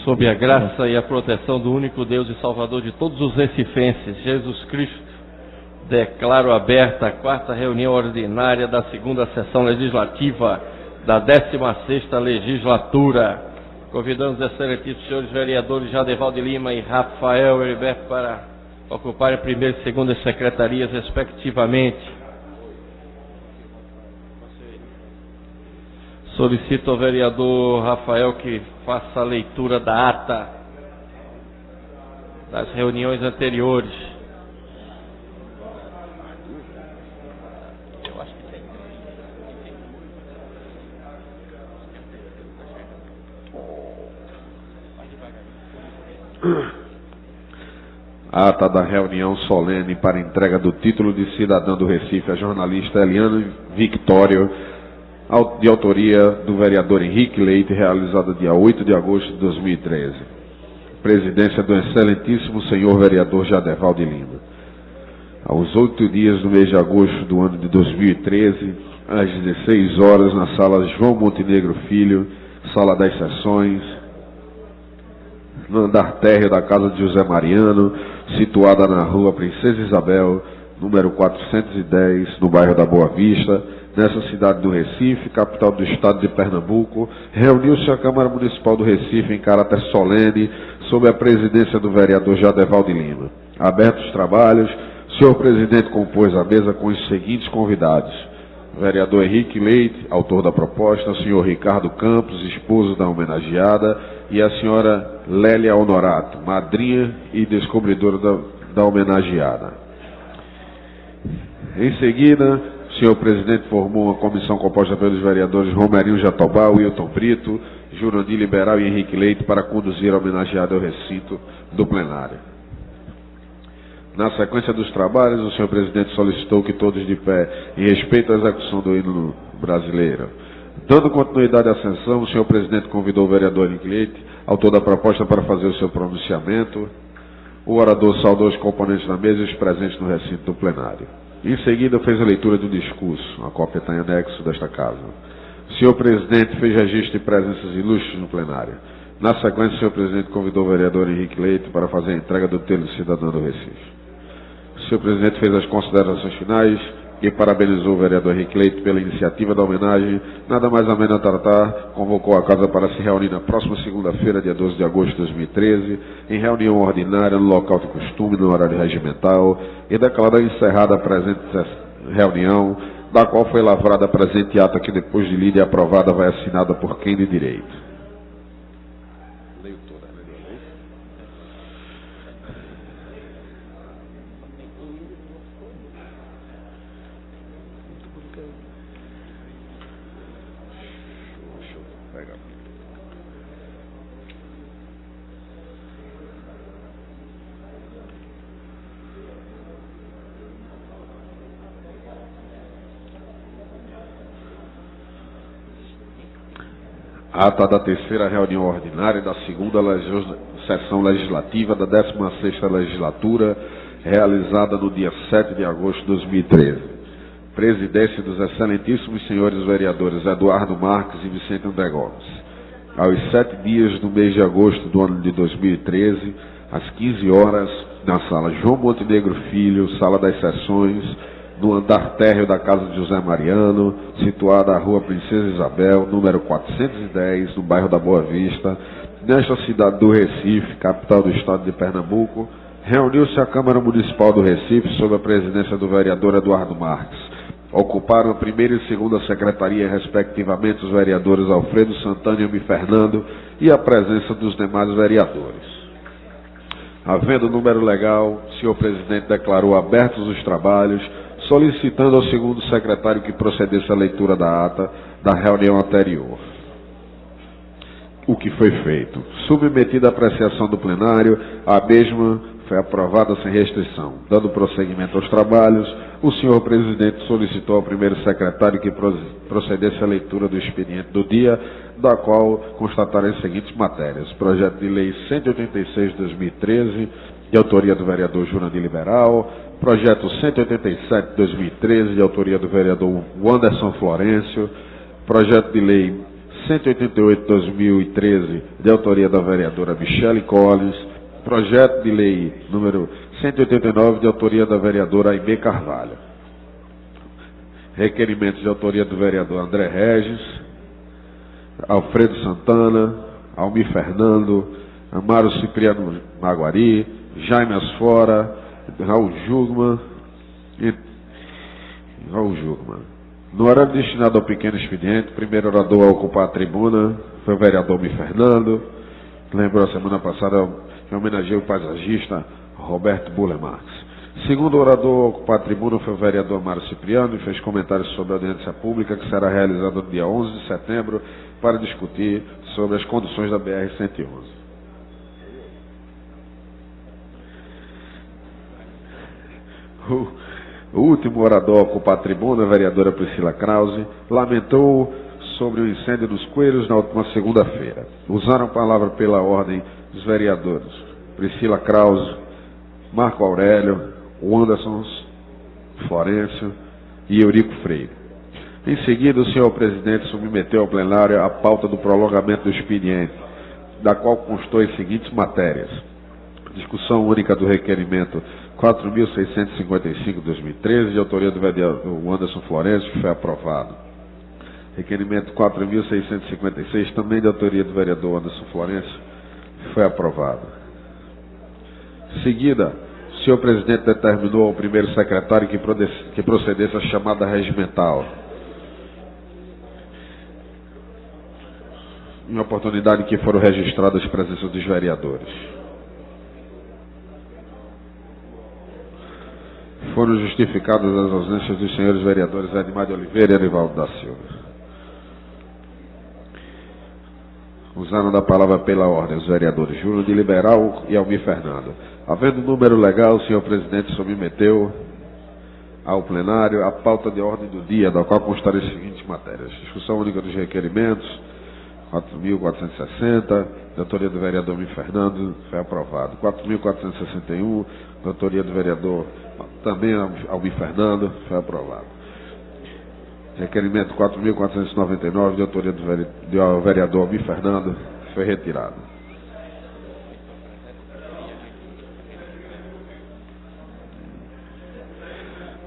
Sob a graça e a proteção do único Deus e Salvador de todos os recifenses, Jesus Cristo, declaro aberta a 4ª reunião ordinária da 2ª sessão legislativa da 16ª legislatura. Convidamos os excelentíssimos senhores vereadores Jadeval de Lima e Rafael Heriberto para ocuparem a 1ª e 2ª secretarias, respectivamente. Solicito ao vereador Rafael que faça a leitura da ata das reuniões anteriores. Ata da reunião solene para entrega do título de cidadã do Recife a jornalista Eliane Victório, de autoria do vereador Henrique Leite, realizada dia 8 de agosto de 2013. Presidência do excelentíssimo senhor vereador Jadeval de Lima. Aos 8 dias do mês de agosto do ano de 2013, às 16 horas, na sala João Montenegro Filho, sala das sessões, no andar térreo da casa de José Mariano, situada na rua Princesa Isabel, número 410, no bairro da Boa Vista, nessa cidade do Recife, capital do estado de Pernambuco, reuniu-se a Câmara Municipal do Recife em caráter solene, sob a presidência do vereador Jadeval de Lima. Abertos os trabalhos, o senhor presidente compôs a mesa com os seguintes convidados: vereador Henrique Leite, autor da proposta, o senhor Ricardo Campos, esposo da homenageada, e a senhora Lélia Honorato, madrinha e descobridora da homenageada. Em seguida, o senhor presidente formou uma comissão composta pelos vereadores Romerinho Jatobá, Wilton Brito, Jurandir Liberal e Henrique Leite para conduzir a homenageada ao recinto do plenário. Na sequência dos trabalhos, o senhor presidente solicitou que todos de pé, em respeito à execução do hino brasileiro. Dando continuidade à sessão, o senhor presidente convidou o vereador Henrique Leite, autor da proposta, para fazer o seu pronunciamento. O orador saudou os componentes da mesa e os presentes no recinto do plenário. Em seguida, fez a leitura do discurso. A cópia está em anexo desta casa. O senhor presidente fez registro de presenças ilustres no plenário. Na sequência, o senhor presidente convidou o vereador Henrique Leite para fazer a entrega do título de cidadão do Recife. O senhor presidente fez as considerações finais e parabenizou o vereador Henrique Leite pela iniciativa da homenagem. Nada mais a menos a tratar, convocou a casa para se reunir na próxima segunda-feira, dia 12 de agosto de 2013, em reunião ordinária no local de costume, no horário regimental, e declarou encerrada a presente reunião, da qual foi lavrada a presente ata que, depois de lida e aprovada, vai assinada por quem de direito. Ata da 3ª reunião ordinária da 2ª sessão legislativa da 16ª legislatura, realizada no dia 7 de agosto de 2013. Presidência dos excelentíssimos senhores vereadores Eduardo Marques e Vicente André Gomes. Aos 7 dias do mês de agosto do ano de 2013, às 15 horas, na sala João Montenegro Filho, sala das sessões, no andar térreo da casa de José Mariano, situada na rua Princesa Isabel, número 410, no bairro da Boa Vista, nesta cidade do Recife, capital do estado de Pernambuco, reuniu-se a Câmara Municipal do Recife sob a presidência do vereador Eduardo Marques. Ocuparam a 1ª e 2ª secretaria, respectivamente, os vereadores Alfredo Santana e Fernando, e a presença dos demais vereadores. Havendo número legal, o senhor presidente declarou abertos os trabalhos, solicitando ao 2º secretário que procedesse à leitura da ata da reunião anterior. O que foi feito? Submetida à apreciação do plenário, a mesma foi aprovada sem restrição. Dando prosseguimento aos trabalhos, o senhor presidente solicitou ao 1º secretário que procedesse à leitura do expediente do dia, da qual constataram as seguintes matérias: projeto de lei 186 de 2013, de autoria do vereador Jurandir Liberal; projeto 187 de 2013, de autoria do vereador Wanderson Florencio; projeto de lei 188/2013, de autoria da vereadora Michele Collins. Projeto de lei número 189, de autoria da vereadora Aimee Carvalho. Requerimentos de autoria do vereador André Regis, Alfredo Santana, Almir Fernando, Amaro Cipriano Maguari, Jaime Asfora, Raul Jugman. No horário destinado ao pequeno expediente, o primeiro orador a ocupar a tribuna foi o vereador Almir Fernando. Lembrou a semana passada que homenageou o paisagista Roberto Buller Marx. Segundo orador a ocupar a tribuna foi o vereador Amaro Cipriano e fez comentários sobre a audiência pública que será realizada no dia 11 de setembro para discutir sobre as conduções da BR-111. O último orador a ocupar a tribuna, a vereadora Priscila Krause, lamentou sobre o incêndio dos Coelhos na última segunda-feira. Usaram a palavra pela ordem dos vereadores Priscila Krause, Marco Aurélio, Anderson Florencio e Eurico Freire. Em seguida, o senhor presidente submeteu ao plenário a pauta do prolongamento do expediente, da qual constou as seguintes matérias: discussão única do requerimento 4.655/2013, de autoria do vereador Anderson Florencio, que foi aprovado. Requerimento 4.656, também de autoria do vereador Anderson Florencio, que foi aprovado. Em seguida, o senhor presidente determinou ao primeiro secretário que procedesse à chamada regimental, em oportunidade em que foram registradas as presenças dos vereadores. Foram justificadas as ausências dos senhores vereadores Edmar de Oliveira e Arivaldo da Silva. Usaram da palavra pela ordem os vereadores Júnior de Liberal e Almir Fernando. Havendo número legal, o senhor presidente submeteu ao plenário a pauta de ordem do dia, da qual constarão as seguintes matérias: discussão única dos requerimentos 4.460, de autoria do vereador Almir Fernando, foi aprovado. 4.461, de autoria do vereador também Almir Fernando, foi aprovado. Requerimento 4.499, de autoria do vereador Almir Fernando, foi retirado.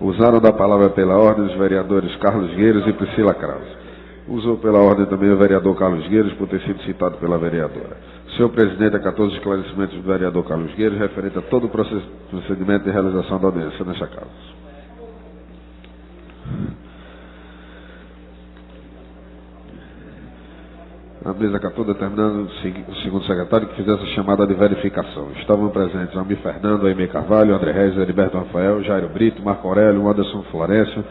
Usaram da palavra pela ordem os vereadores Carlos Gueiros e Priscila Krause. Usou pela ordem também o vereador Carlos Gueiros, por ter sido citado pela vereadora. O senhor presidente acatou os esclarecimentos do vereador Carlos Gueiros referente a todo o procedimento de realização da audiência nesta casa. A mesa acatou determinando o segundo secretário que fizesse a chamada de verificação. Estavam presentes Almir Fernando, Aimee Carvalho, André Regis, Heriberto Rafael, Jairo Brito, Marco Aurélio, Anderson Florencio,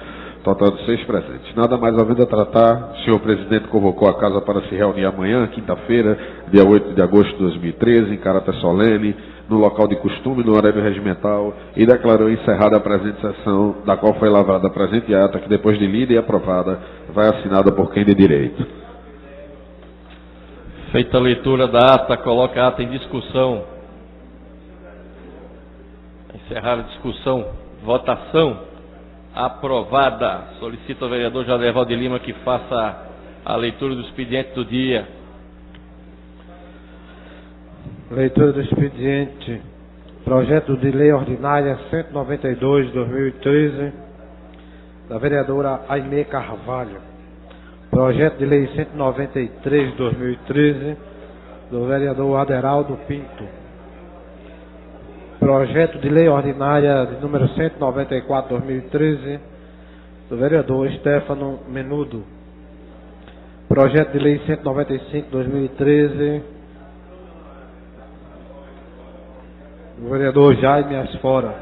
total de 6 presentes. Nada mais havendo a tratar, o senhor presidente convocou a casa para se reunir amanhã, quinta-feira, dia 8 de agosto de 2013, em caráter solene, no local de costume, no horário regimental, e declarou encerrada a presente sessão, da qual foi lavrada a presente ata, que depois de lida e aprovada, vai assinada por quem de direito. Feita a leitura da ata, coloca a ata em discussão. Encerrar a discussão. Votação. Aprovada. Solicito ao vereador Jaderval de Lima que faça a leitura do expediente do dia. Leitura do expediente. Projeto de Lei Ordinária 192/2013, da vereadora Aimee Carvalho. Projeto de Lei 193/2013, do vereador Aderaldo Pinto. Projeto de Lei Ordinária de número 194/2013, do vereador Stefano Menudo. Projeto de Lei 195/2013, do vereador Jaime Asfora.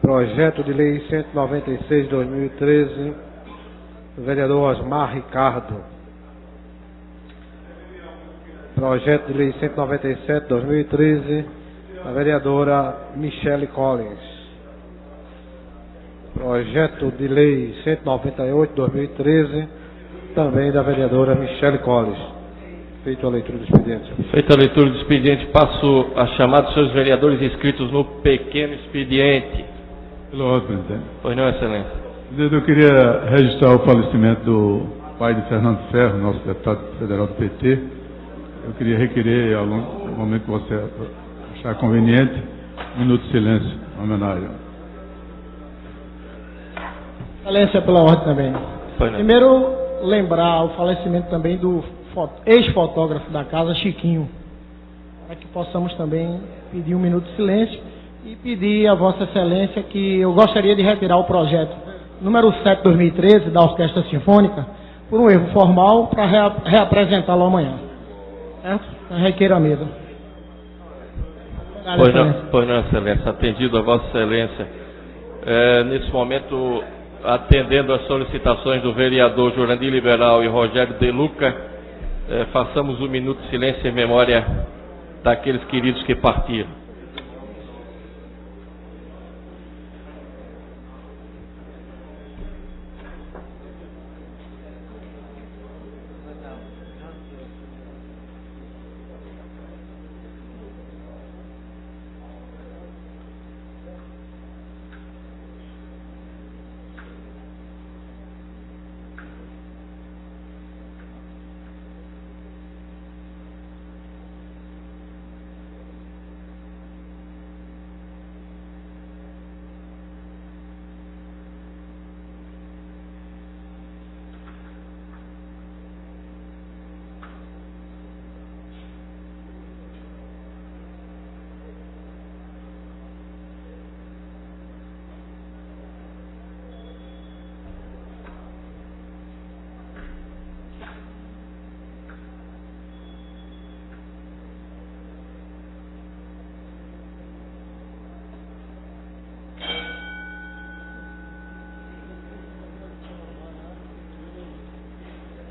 Projeto de Lei 196/2013, do vereador Osmar Ricardo. Projeto de Lei 197/2013, da vereadora Michele Collins. Projeto de Lei 198/2013, também da vereadora Michele Collins. Feita a leitura do expediente. Feita a leitura do expediente, passo a chamar dos seus vereadores inscritos no pequeno expediente. Pela ordem, presidente. Pois não, excelência. Eu queria registrar o falecimento do pai de Fernando Ferro, nosso deputado federal do PT, eu queria requerer, no momento que você achar conveniente, um minuto de silêncio em homenagem. Excelência, pela ordem também. Primeiro, lembrar o falecimento também do ex-fotógrafo da casa, Chiquinho, para que possamos também pedir um minuto de silêncio e pedir a Vossa Excelência que eu gostaria de retirar o projeto número 7/2013 da Orquestra Sinfônica por um erro formal para reapresentá-lo amanhã. Certo? Eu requeiro a mesa. Pois não, Excelência. Atendido a Vossa Excelência. Nesse momento, atendendo às solicitações do vereador Jurandir Liberal e Rogério De Luca, façamos um minuto de silêncio em memória daqueles queridos que partiram.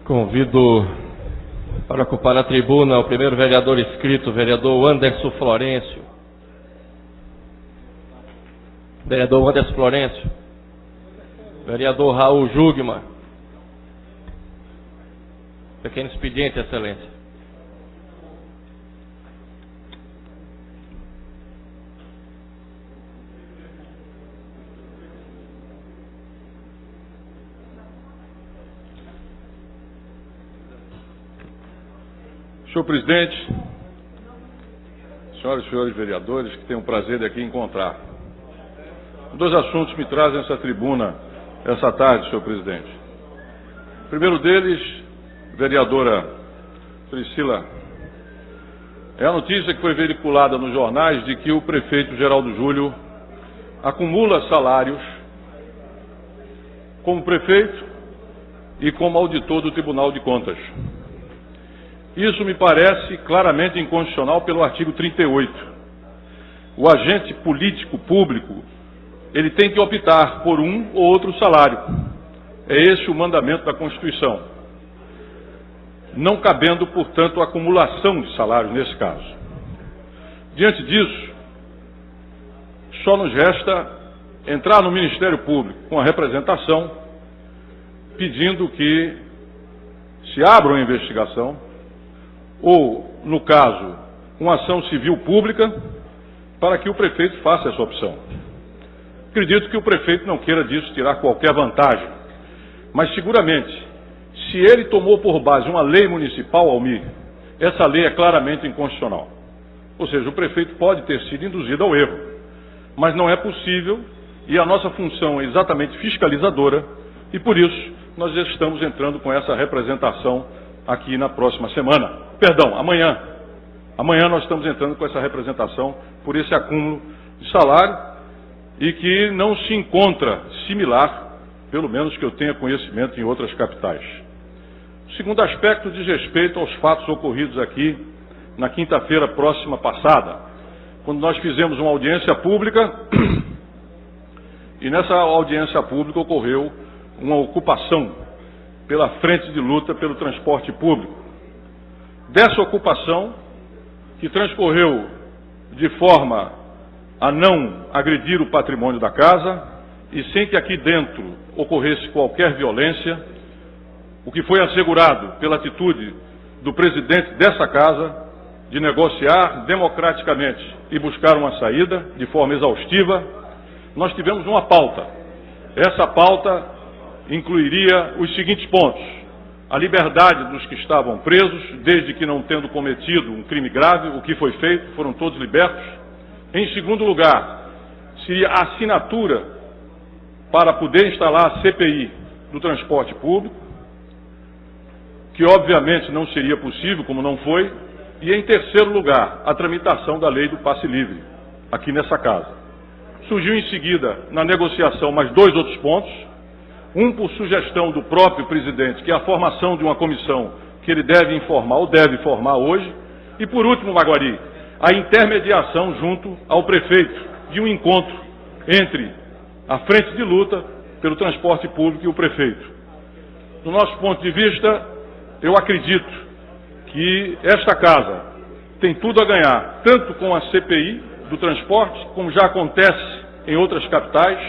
Convido para ocupar a tribuna o primeiro vereador inscrito, vereador Anderson Florencio. Vereador Anderson Florencio. Vereador Raul Jugman. Pequeno expediente, Excelência. Senhor presidente, senhoras e senhores vereadores, que tenho o prazer de aqui encontrar. Dois assuntos me trazem essa tribuna essa tarde, senhor presidente. O primeiro deles, vereadora Priscila, é a notícia que foi veiculada nos jornais de que o prefeito Geraldo Júlio acumula salários como prefeito e como auditor do Tribunal de Contas. Isso me parece claramente inconstitucional pelo artigo 38. O agente político público, ele tem que optar por um ou outro salário. É esse o mandamento da Constituição. Não cabendo, portanto, a acumulação de salários nesse caso. Diante disso, só nos resta entrar no Ministério Público com a representação, pedindo que se abra uma investigação, ou, no caso, uma ação civil pública, para que o prefeito faça essa opção. Acredito que o prefeito não queira disso tirar qualquer vantagem, mas seguramente, se ele tomou por base uma lei municipal, Almir, essa lei é claramente inconstitucional. Ou seja, o prefeito pode ter sido induzido ao erro, mas não é possível, e a nossa função é exatamente fiscalizadora, e por isso nós já estamos entrando com essa representação aqui na próxima semana. Perdão, amanhã. Amanhã nós estamos entrando com essa representação por esse acúmulo de salário e que não se encontra similar, pelo menos que eu tenha conhecimento, em outras capitais. O segundo aspecto diz respeito aos fatos ocorridos aqui na quinta-feira próxima passada, quando nós fizemos uma audiência pública e nessa audiência pública ocorreu uma ocupação pela frente de luta pelo transporte público. Dessa ocupação, que transcorreu de forma a não agredir o patrimônio da casa e sem que aqui dentro ocorresse qualquer violência, o que foi assegurado pela atitude do presidente dessa casa de negociar democraticamente e buscar uma saída de forma exaustiva, nós tivemos uma pauta. Essa pauta incluiria os seguintes pontos: a liberdade dos que estavam presos, desde que não tendo cometido um crime grave, o que foi feito, foram todos libertos. Em segundo lugar, seria a assinatura para poder instalar a CPI do transporte público, que obviamente não seria possível, como não foi. E em terceiro lugar, a tramitação da lei do passe livre, aqui nessa casa. Surgiu em seguida, na negociação, mais 2 outros pontos. Um por sugestão do próprio presidente, que é a formação de uma comissão que ele deve informar ou deve formar hoje. E por último, Maguari, a intermediação junto ao prefeito de um encontro entre a frente de luta pelo transporte público e o prefeito. Do nosso ponto de vista, eu acredito que esta casa tem tudo a ganhar, tanto com a CPI do transporte, como já acontece em outras capitais,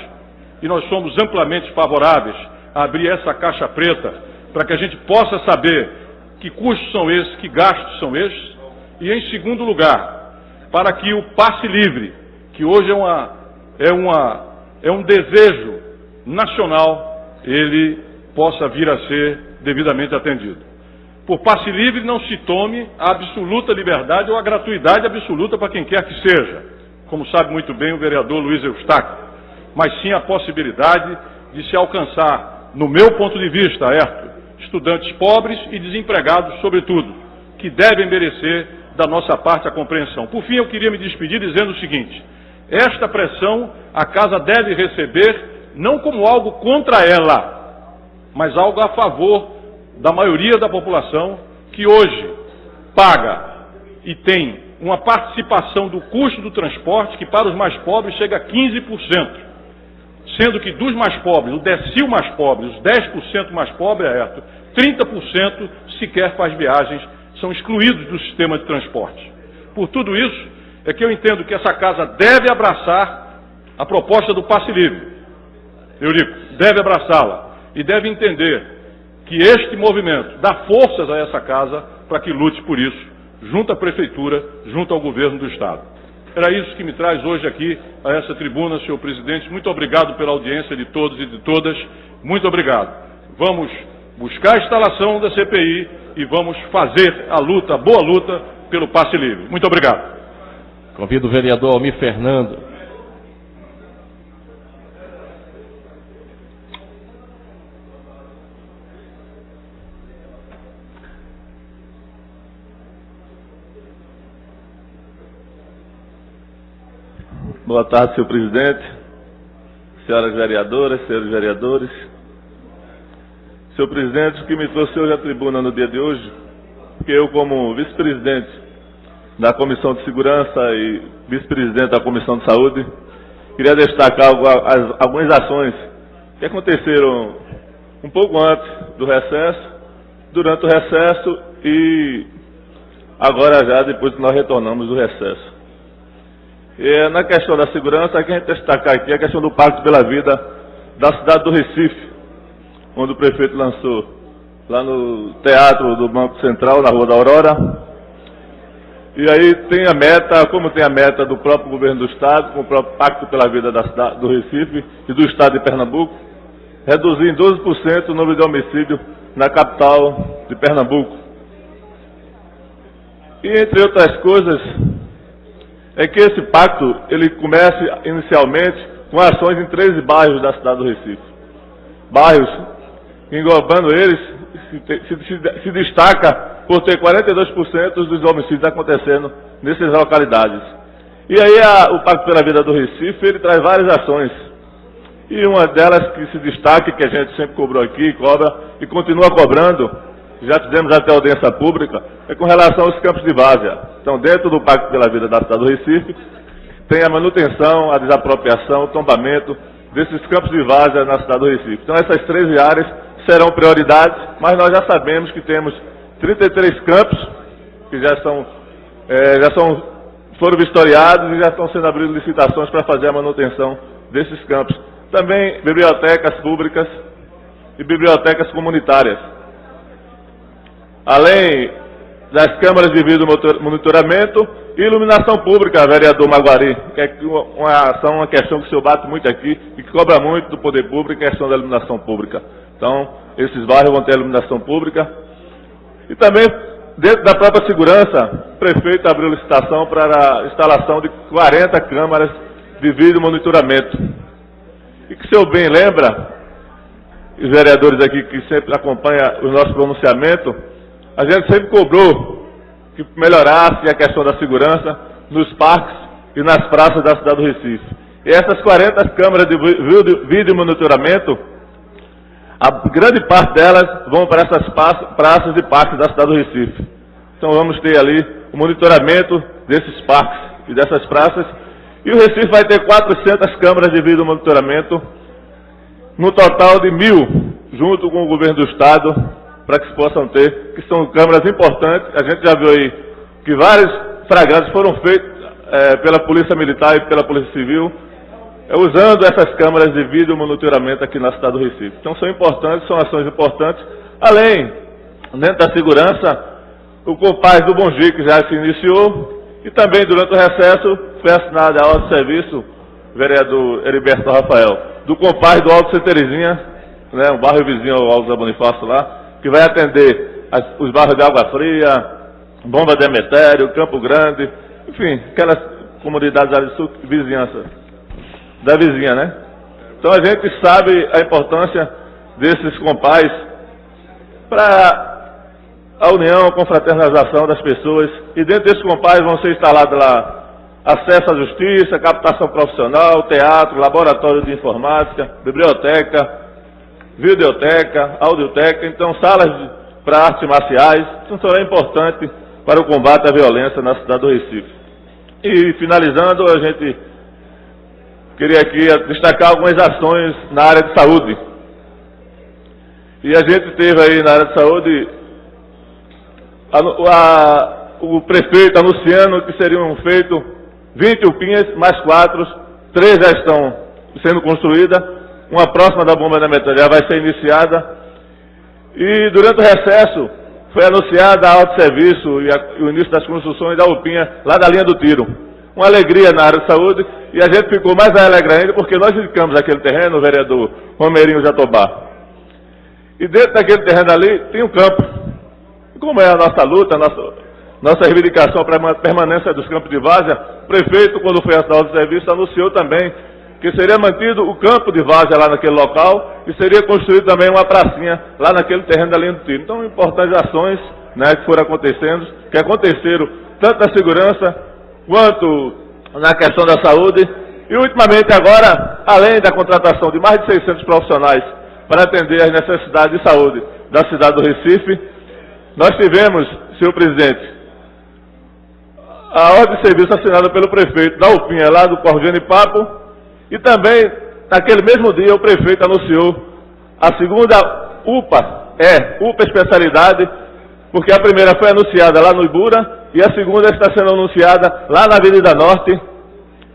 e nós somos amplamente favoráveis a abrir essa caixa preta para que a gente possa saber que custos são esses, que gastos são esses, e em segundo lugar, para que o passe livre, que hoje é um desejo nacional, ele possa vir a ser devidamente atendido. Por passe livre não se tome a absoluta liberdade ou a gratuidade absoluta para quem quer que seja, como sabe muito bem o vereador Luiz Eustáquio, mas sim a possibilidade de se alcançar, no meu ponto de vista, Ayrton, estudantes pobres e desempregados, sobretudo, que devem merecer da nossa parte a compreensão. Por fim, eu queria me despedir dizendo o seguinte: esta pressão a casa deve receber não como algo contra ela, mas algo a favor da maioria da população que hoje paga e tem uma participação do custo do transporte que para os mais pobres chega a 15%, sendo que dos mais pobres, o decil mais pobre, os 10% mais pobres, 30% sequer faz viagens, são excluídos do sistema de transporte. Por tudo isso, é que eu entendo que essa casa deve abraçar a proposta do passe livre. Eurico, deve abraçá-la e deve entender que este movimento dá forças a essa casa para que lute por isso, junto à Prefeitura, junto ao Governo do Estado. Era isso que me traz hoje aqui a essa tribuna, senhor presidente. Muito obrigado pela audiência de todos e de todas. Muito obrigado. Vamos buscar a instalação da CPI e vamos fazer a luta, a boa luta, pelo passe livre. Muito obrigado. Convido o vereador Almir Fernando. Boa tarde, senhor presidente, senhoras vereadoras, senhores vereadores. Senhor presidente, o que me trouxe hoje à tribuna no dia de hoje, porque eu, como vice-presidente da Comissão de Segurança e vice-presidente da Comissão de Saúde, queria destacar algumas ações que aconteceram um pouco antes do recesso, durante o recesso e agora já depois que nós retornamos do recesso. Na questão da segurança, que a gente destacar aqui a questão do Pacto pela Vida da cidade do Recife, onde o prefeito lançou lá no Teatro do Banco Central, na Rua da Aurora. E aí tem a meta, como tem a meta do próprio governo do Estado, com o próprio Pacto pela Vida da cidade do Recife e do Estado de Pernambuco, reduzir em 12% o número de homicídio na capital de Pernambuco. E entre outras coisas, é que esse pacto, ele começa inicialmente com ações em 13 bairros da cidade do Recife. Bairros, englobando eles, se destaca por ter 42% dos homicídios acontecendo nessas localidades. E aí o Pacto pela Vida do Recife, ele traz várias ações. E uma delas que se destaca, que a gente sempre cobrou aqui, cobra e continua cobrando, já fizemos até audiência pública, é com relação aos campos de várzea. Então, dentro do Pacto pela Vida da cidade do Recife, tem a manutenção, a desapropriação, o tombamento desses campos de várzea na cidade do Recife. Então, essas 13 áreas serão prioridades, mas nós já sabemos que temos 33 campos que foram vistoriados e já estão sendo abridas licitações para fazer a manutenção desses campos. Também bibliotecas públicas e bibliotecas comunitárias. Além das câmaras de vídeo monitoramento e iluminação pública, vereador Maguari, que é uma questão que o senhor bate muito aqui e que cobra muito do poder público, a questão da iluminação pública. Então, esses bairros vão ter iluminação pública. E também, dentro da própria segurança, o prefeito abriu licitação para a instalação de 40 câmaras de vídeo monitoramento. E que, se eu bem lembra, os vereadores aqui que sempre acompanham o nosso pronunciamento, a gente sempre cobrou que melhorasse a questão da segurança nos parques e nas praças da cidade do Recife. E essas 40 câmeras de vídeo monitoramento, a grande parte delas vão para essas praças e parques da cidade do Recife. Então vamos ter ali o monitoramento desses parques e dessas praças. E o Recife vai ter 400 câmeras de vídeo monitoramento, no total de 1.000, junto com o governo do estado, para que se possam ter, que são câmeras importantes. A gente já viu aí que vários flagrantes foram feitos pela Polícia Militar e pela Polícia Civil, usando essas câmeras de vídeo monitoramento aqui na cidade do Recife. Então são importantes, são ações importantes. Além, dentro da segurança, o Compaz do Bom Dia, que já se iniciou, e também durante o recesso foi assinada a ordem de serviço, vereador Heriberto Rafael, do Compaz do Alto Santa Terezinha, né, um bairro vizinho ao Alto Zé Bonifácio lá, que vai atender os bairros de Água Fria, Bomba de Emetério, Campo Grande, enfim, aquelas comunidades ali de vizinhança. Da vizinha, né? Então a gente sabe a importância desses compás para a união, a confraternização das pessoas, e dentro desses compás vão ser instalados lá acesso à justiça, captação profissional, teatro, laboratório de informática, biblioteca, videoteca, audioteca, então salas para artes marciais. Isso será importante para o combate à violência na cidade do Recife. E finalizando, a gente queria aqui destacar algumas ações na área de saúde. E a gente teve aí na área de saúde o prefeito anunciando que seriam feitos 20 UPINhas, mais 4, 3 já estão sendo construídas, uma próxima da bomba da metralha vai ser iniciada. E durante o recesso foi anunciada a autosserviço e o início das construções da UPINha lá da linha do Tiro. Uma alegria na área de saúde, e a gente ficou mais alegre ainda porque nós indicamos aquele terreno, o vereador Romerinho Jatobá. E dentro daquele terreno ali tem um campo. E como é a nossa luta, nossa reivindicação para a permanência dos campos de várzea, o prefeito, quando foi assinado o serviço, anunciou também que seria mantido o campo de várzea lá naquele local e seria construído também uma pracinha lá naquele terreno da linha do Tiro. Então, importantes ações, né, que foram acontecendo, que aconteceram tanto na segurança quanto na questão da saúde. E ultimamente agora, além da contratação de mais de 600 profissionais para atender as necessidades de saúde da cidade do Recife, nós tivemos, senhor presidente, a ordem de serviço assinada pelo prefeito da UPINha lá do Cordiano e Papo, e também, naquele mesmo dia, o prefeito anunciou a segunda UPA especialidade, porque a primeira foi anunciada lá no Ibura, e a segunda está sendo anunciada lá na Avenida Norte,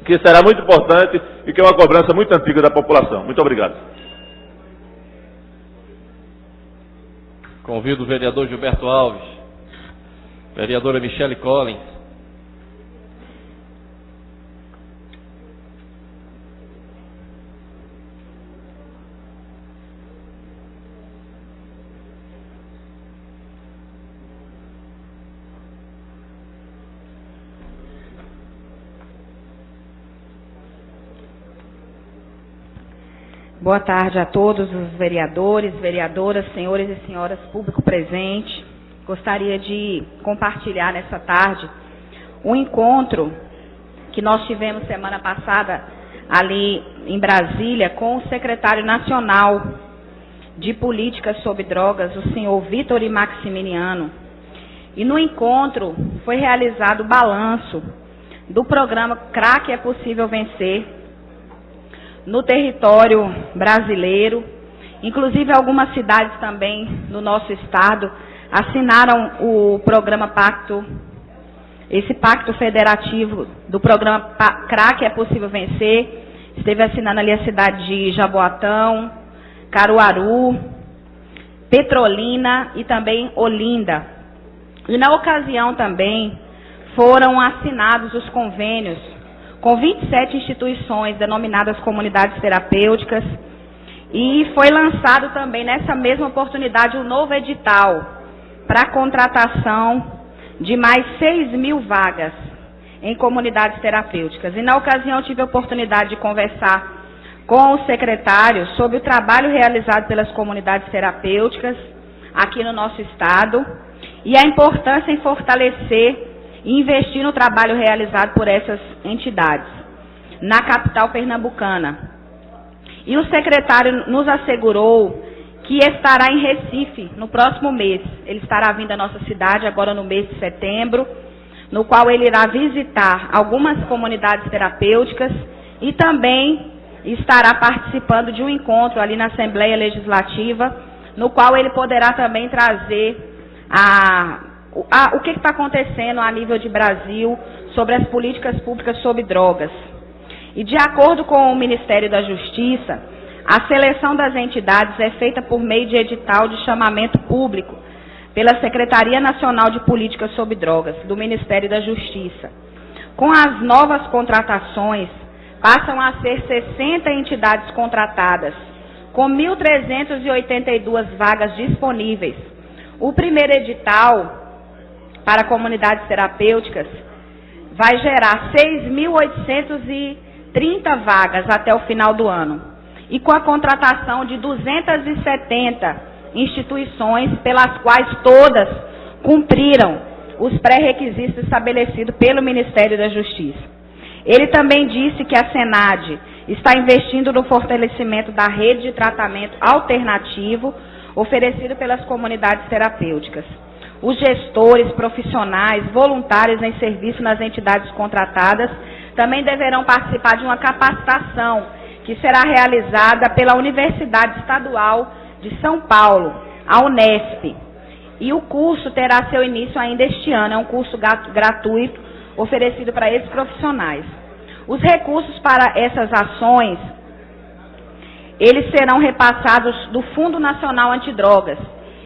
que será muito importante e que é uma cobrança muito antiga da população. Muito obrigado. Convido o vereador Gilberto Alves, vereadora Michele Collins. Boa tarde a todos os vereadores, vereadoras, senhores e senhoras, público presente. Gostaria de compartilhar nessa tarde um encontro que nós tivemos semana passada ali em Brasília com o secretário nacional de Políticas sobre Drogas, o senhor Vitor Maximiliano. E no encontro foi realizado o balanço do programa Crack é Possível Vencer no território brasileiro. Inclusive algumas cidades também no nosso estado assinaram o programa Pacto, esse pacto federativo do programa Crack é Possível Vencer. Esteve assinando ali a cidade de Jaboatão, Caruaru, Petrolina e também Olinda. E na ocasião também foram assinados os convênios com 27 instituições denominadas comunidades terapêuticas E foi lançado também, nessa mesma oportunidade, um novo edital para a contratação de mais 6.000 vagas em comunidades terapêuticas. E na ocasião eu tive a oportunidade de conversar com o secretário sobre o trabalho realizado pelas comunidades terapêuticas aqui no nosso estado e a importância em fortalecer e investir no trabalho realizado por essas entidades na capital pernambucana. E o secretário nos assegurou que estará em Recife no próximo mês. Ele estará vindo à nossa cidade agora no mês de setembro, no qual ele irá visitar algumas comunidades terapêuticas e também estará participando de um encontro ali na Assembleia Legislativa, no qual ele poderá também trazer o que está acontecendo a nível de Brasil sobre as políticas públicas sobre drogas. E de acordo com o Ministério da Justiça, a seleção das entidades é feita por meio de edital de chamamento público pela Secretaria Nacional de Políticas sobre Drogas, do Ministério da Justiça. Com as novas contratações, passam a ser 60 entidades contratadas, com 1.382 vagas disponíveis. O primeiro edital para comunidades terapêuticas vai gerar 6.830 vagas até o final do ano. E com a contratação de 270 instituições, pelas quais todas cumpriram os pré-requisitos estabelecidos pelo Ministério da Justiça. Ele também disse que a Senad está investindo no fortalecimento da rede de tratamento alternativo oferecido pelas comunidades terapêuticas. Os gestores, profissionais, voluntários em serviço nas entidades contratadas também deverão participar de uma capacitação que será realizada pela Universidade Estadual de São Paulo, a Unesp. E o curso terá seu início ainda este ano, é um curso gratuito oferecido para esses profissionais. Os recursos para essas ações, eles serão repassados do Fundo Nacional Antidrogas.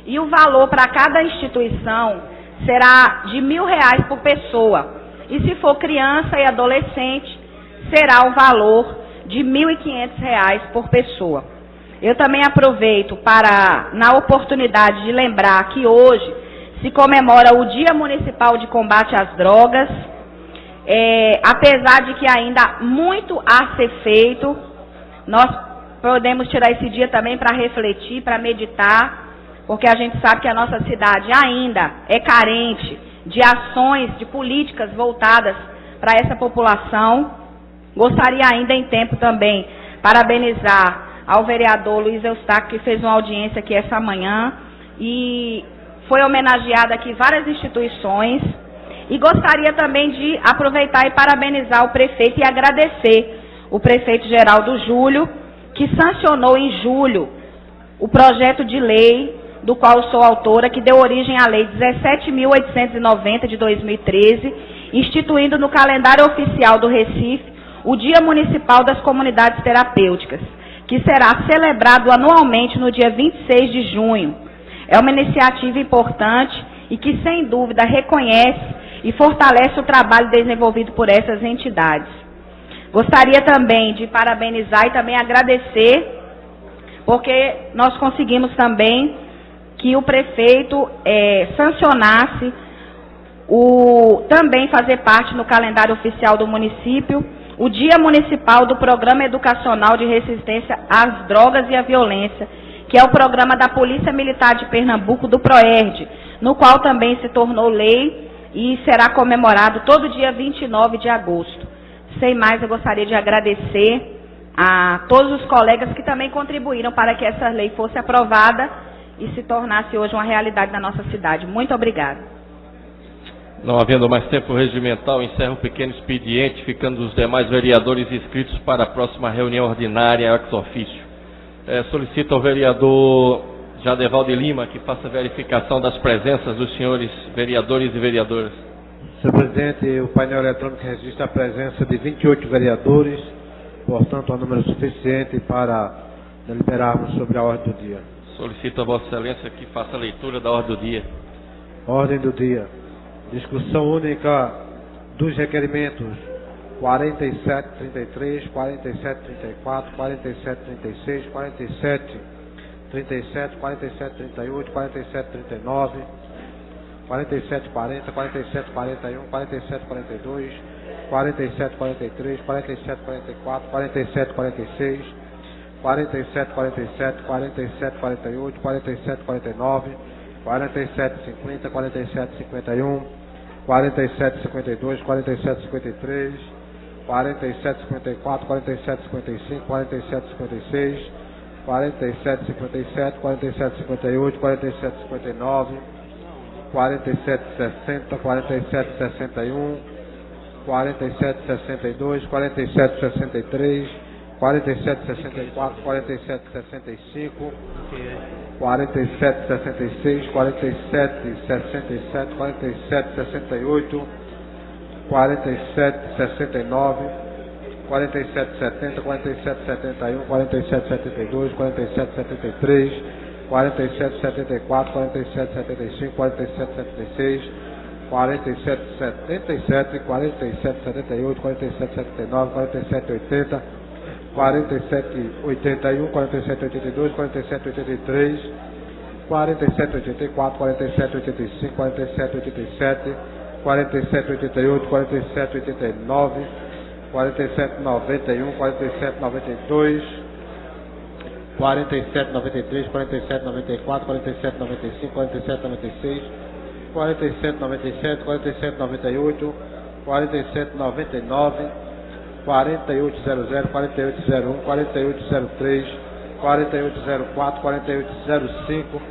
E o valor para cada instituição será de R$1.000 por pessoa. E se for criança e adolescente, será o valor de R$1.500 por pessoa. Eu também aproveito para, na oportunidade de lembrar que hoje se comemora o Dia Municipal de Combate às Drogas, apesar de que ainda há muito a ser feito, nós podemos tirar esse dia também para refletir, para meditar, porque a gente sabe que a nossa cidade ainda é carente de ações, de políticas voltadas para essa população. Gostaria ainda em tempo também parabenizar ao vereador Luiz Eustáquio, que fez uma audiência aqui essa manhã e foi homenageada aqui várias instituições. E gostaria também de aproveitar e parabenizar o prefeito e agradecer o prefeito Geraldo Júlio, que sancionou em julho o projeto de lei do qual sou autora, que deu origem à Lei 17.890 de 2013, instituindo no calendário oficial do Recife o Dia Municipal das Comunidades Terapêuticas, que será celebrado anualmente no dia 26 de junho. É uma iniciativa importante e que, sem dúvida, reconhece e fortalece o trabalho desenvolvido por essas entidades. Gostaria também de parabenizar e também agradecer, porque nós conseguimos também que o prefeito sancionasse também fazer parte no calendário oficial do município o Dia Municipal do Programa Educacional de Resistência às Drogas e à Violência, que é o programa da Polícia Militar de Pernambuco, do PROERD, no qual também se tornou lei e será comemorado todo dia 29 de agosto. Sem mais, eu gostaria de agradecer a todos os colegas que também contribuíram para que essa lei fosse aprovada e se tornasse hoje uma realidade na nossa cidade. Muito obrigada. Não havendo mais tempo regimental, encerro o pequeno expediente, ficando os demais vereadores inscritos para a próxima reunião ordinária ex officio. Solicito ao vereador Jadeval de Lima que faça verificação das presenças dos senhores vereadores e vereadoras. Senhor presidente, o painel eletrônico registra a presença de 28 vereadores, portanto, é um número suficiente para deliberarmos sobre a ordem do dia. Solicito a Vossa Excelência que faça a leitura da ordem do dia. Ordem do dia. Discussão única dos requerimentos 4733, 4734, 4736, 4737, 4738, 4739, 4740, 4741, 4742, 4743, 4744, 4746, 4747, 4748, 4749, 4750, 4751, 4752, 4753, 4754, 4755, 4756, 4757, 4758, 4759, 4760, 4761, 4762, 4763, 4764, 4765, 4766, 4767, 4768, 4769, 4770, 4771, 4772, 4773, 4774, 4775, 4776, 4777, 4778, 4779, 4780, 4781, 4782, 4783, 4784, 4785, 4787, 4788, 4789, 4791, 4792, 4793, 4794, 4795, 4796, 4797, 4798, 4799, 4800, 4801, 4803, 4804, 4805,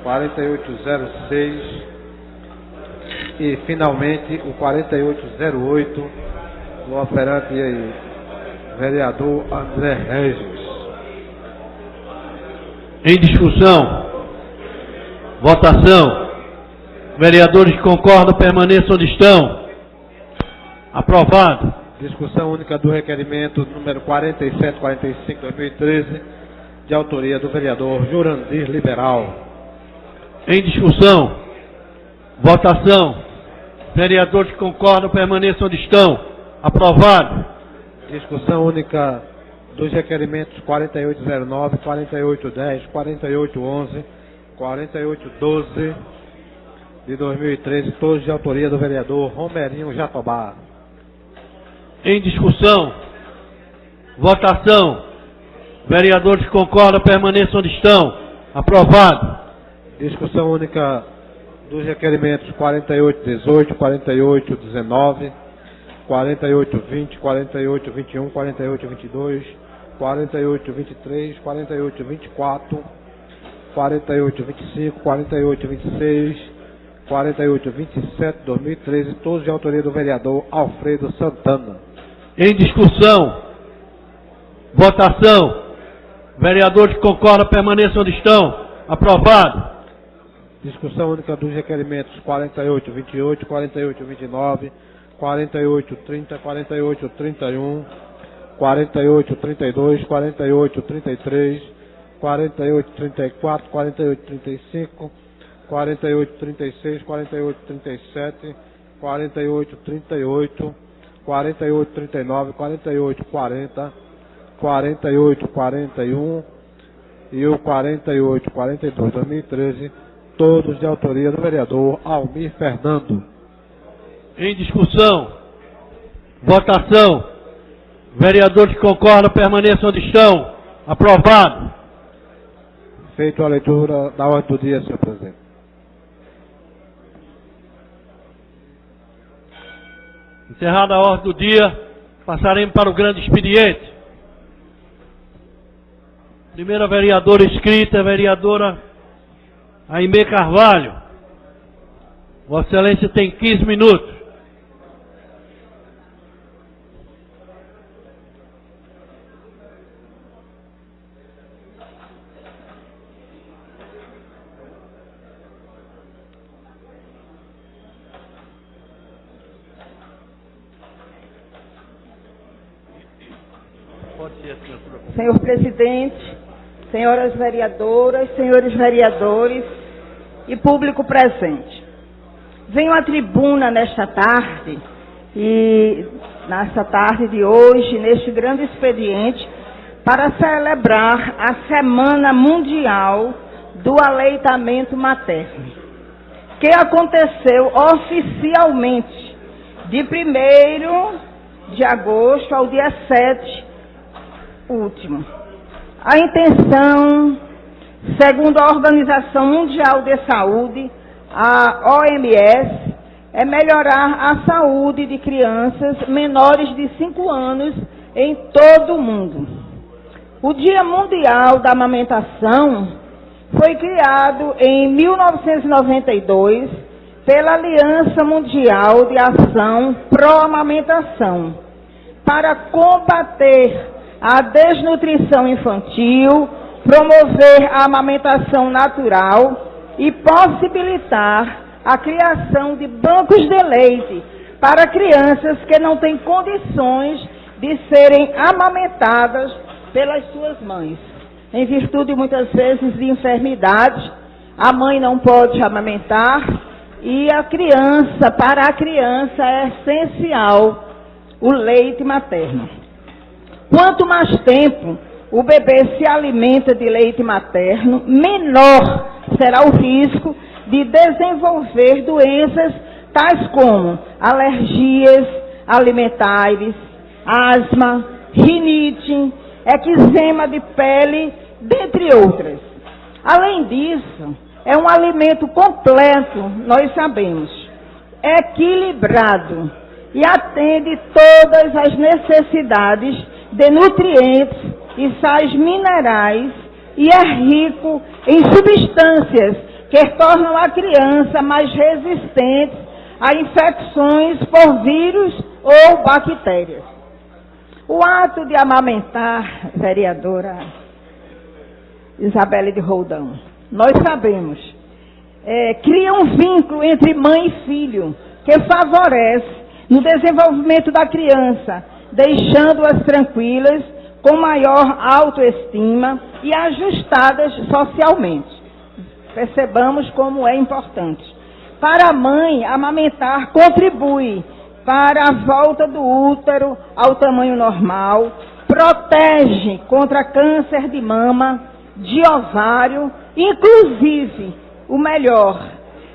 4806 e finalmente o 4808 do operante aí, vereador André Regis. Em discussão, votação. Vereadores que concordam permaneçam onde estão. Aprovado. Discussão única do requerimento número 4745/2013, de autoria do vereador Jurandir Liberal. Em discussão, votação. Vereadores que concordam permaneçam onde estão. Aprovado. Discussão única dos requerimentos 4809, 4810, 4811, 4812 de 2013, todos de autoria do vereador Romerinho Jatobá. Em discussão, votação. Vereadores que concordam permaneçam onde estão. Aprovado. Discussão única dos requerimentos 4818, 4819, 4820, 4821, 4822, 4823, 4824, 4825, 4826, 4827, 2013, todos de autoria do vereador Alfredo Santana. Em discussão, votação. Vereadores que concordam permaneçam onde estão. Aprovado. Discussão única dos requerimentos 4828, 4829, 4830, 4831, 4832, 4833, 4834, 4835, 4836, 4837, 4838, 4839, 4840, 4841 e o 4842, 2013, todos de autoria do vereador Almir Fernando. Em discussão, votação. Vereadores que concordam permaneçam onde estão. Aprovado. Feito a leitura da ordem do dia, senhor presidente. Encerrada a ordem do dia, passaremos para o grande expediente. Primeira vereadora inscrita, a vereadora Aimee Carvalho. Vossa Excelência tem 15 minutos. Senhor presidente, senhoras vereadoras, senhores vereadores e público presente. Venho à tribuna nesta tarde e nessa tarde de hoje, neste grande expediente, para celebrar a Semana Mundial do Aleitamento Materno, que aconteceu oficialmente de 1º de agosto ao dia 7 último. A intenção, segundo a Organização Mundial de Saúde, a OMS, é melhorar a saúde de crianças menores de 5 anos em todo o mundo. O Dia Mundial da Amamentação foi criado em 1992 pela Aliança Mundial de Ação Pró-Amamentação para combater a desnutrição infantil, promover a amamentação natural e possibilitar a criação de bancos de leite para crianças que não têm condições de serem amamentadas pelas suas mães. Em virtude, muitas vezes, de enfermidades, a mãe não pode amamentar e para a criança é essencial o leite materno. Quanto mais tempo o bebê se alimenta de leite materno, menor será o risco de desenvolver doenças tais como alergias alimentares, asma, rinite, eczema de pele, dentre outras. Além disso, é um alimento completo, nós sabemos, equilibrado e atende todas as necessidades de nutrientes e sais minerais e é rico em substâncias que tornam a criança mais resistente a infecções por vírus ou bactérias. O ato de amamentar, vereadora Isabelle de Roldão, nós sabemos, cria um vínculo entre mãe e filho que favorece no desenvolvimento da criança, deixando-as tranquilas, com maior autoestima e ajustadas socialmente. Percebamos como é importante. Para a mãe, amamentar contribui para a volta do útero ao tamanho normal, protege contra câncer de mama, de ovário, inclusive, o melhor,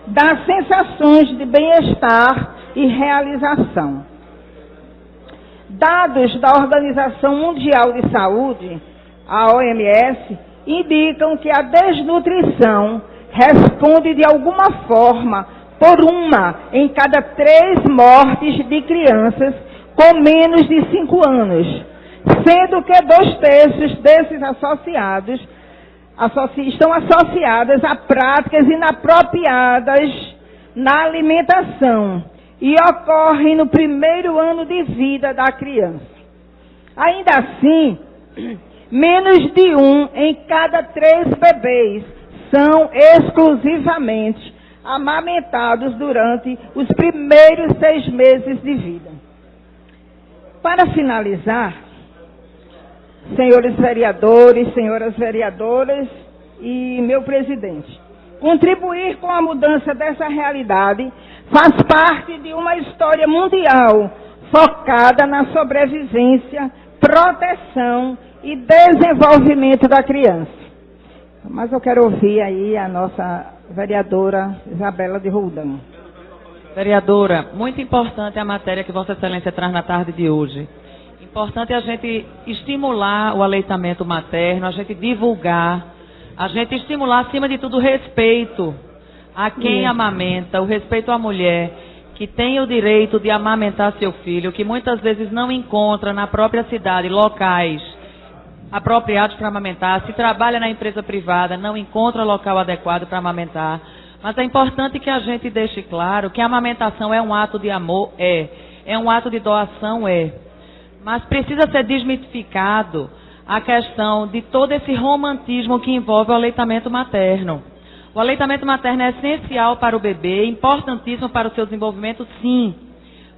dá sensações de bem-estar e realização. Dados da Organização Mundial de Saúde, a OMS, indicam que a desnutrição responde de alguma forma por 1 em cada 3 mortes de crianças com menos de 5 anos, sendo que 2/3 desses estão associadas a práticas inapropriadas na alimentação e ocorrem no 1º ano de vida da criança. Ainda assim, menos de 1 em cada 3 bebês são exclusivamente amamentados durante os primeiros 6 meses de vida. Para finalizar, senhores vereadores, senhoras vereadoras e meu presidente, contribuir com a mudança dessa realidade faz parte de uma história mundial focada na sobrevivência, proteção e desenvolvimento da criança. Mas eu quero ouvir aí a nossa vereadora Isabela de Roldão. Vereadora, muito importante a matéria que Vossa Excelência traz na tarde de hoje. Importante a gente estimular o aleitamento materno, a gente divulgar, a gente estimular, acima de tudo, o respeito a quem amamenta, o respeito à mulher que tem o direito de amamentar seu filho, que muitas vezes não encontra na própria cidade locais apropriados para amamentar, se trabalha na empresa privada, não encontra local adequado para amamentar. Mas é importante que a gente deixe claro que a amamentação é um ato de amor, é um ato de doação, mas precisa ser desmitificado a questão de todo esse romantismo que envolve o aleitamento materno. O aleitamento materno é essencial para o bebê, importantíssimo para o seu desenvolvimento, sim,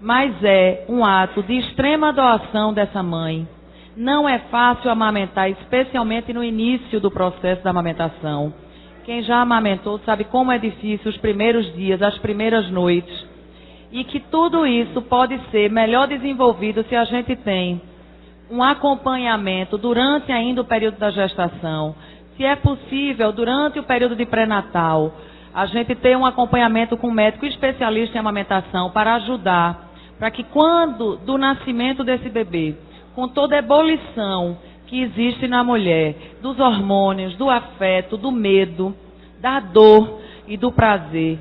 mas é um ato de extrema doação dessa mãe. Não é fácil amamentar, especialmente no início do processo da amamentação. Quem já amamentou sabe como é difícil os primeiros dias, as primeiras noites. e que tudo isso pode ser melhor desenvolvido se a gente tem um acompanhamento durante ainda o período da gestação. Se é possível, durante o período de pré-natal, a gente ter um acompanhamento com um médico especialista em amamentação para ajudar, para que quando do nascimento desse bebê, com toda a ebulição que existe na mulher, dos hormônios, do afeto, do medo, da dor e do prazer,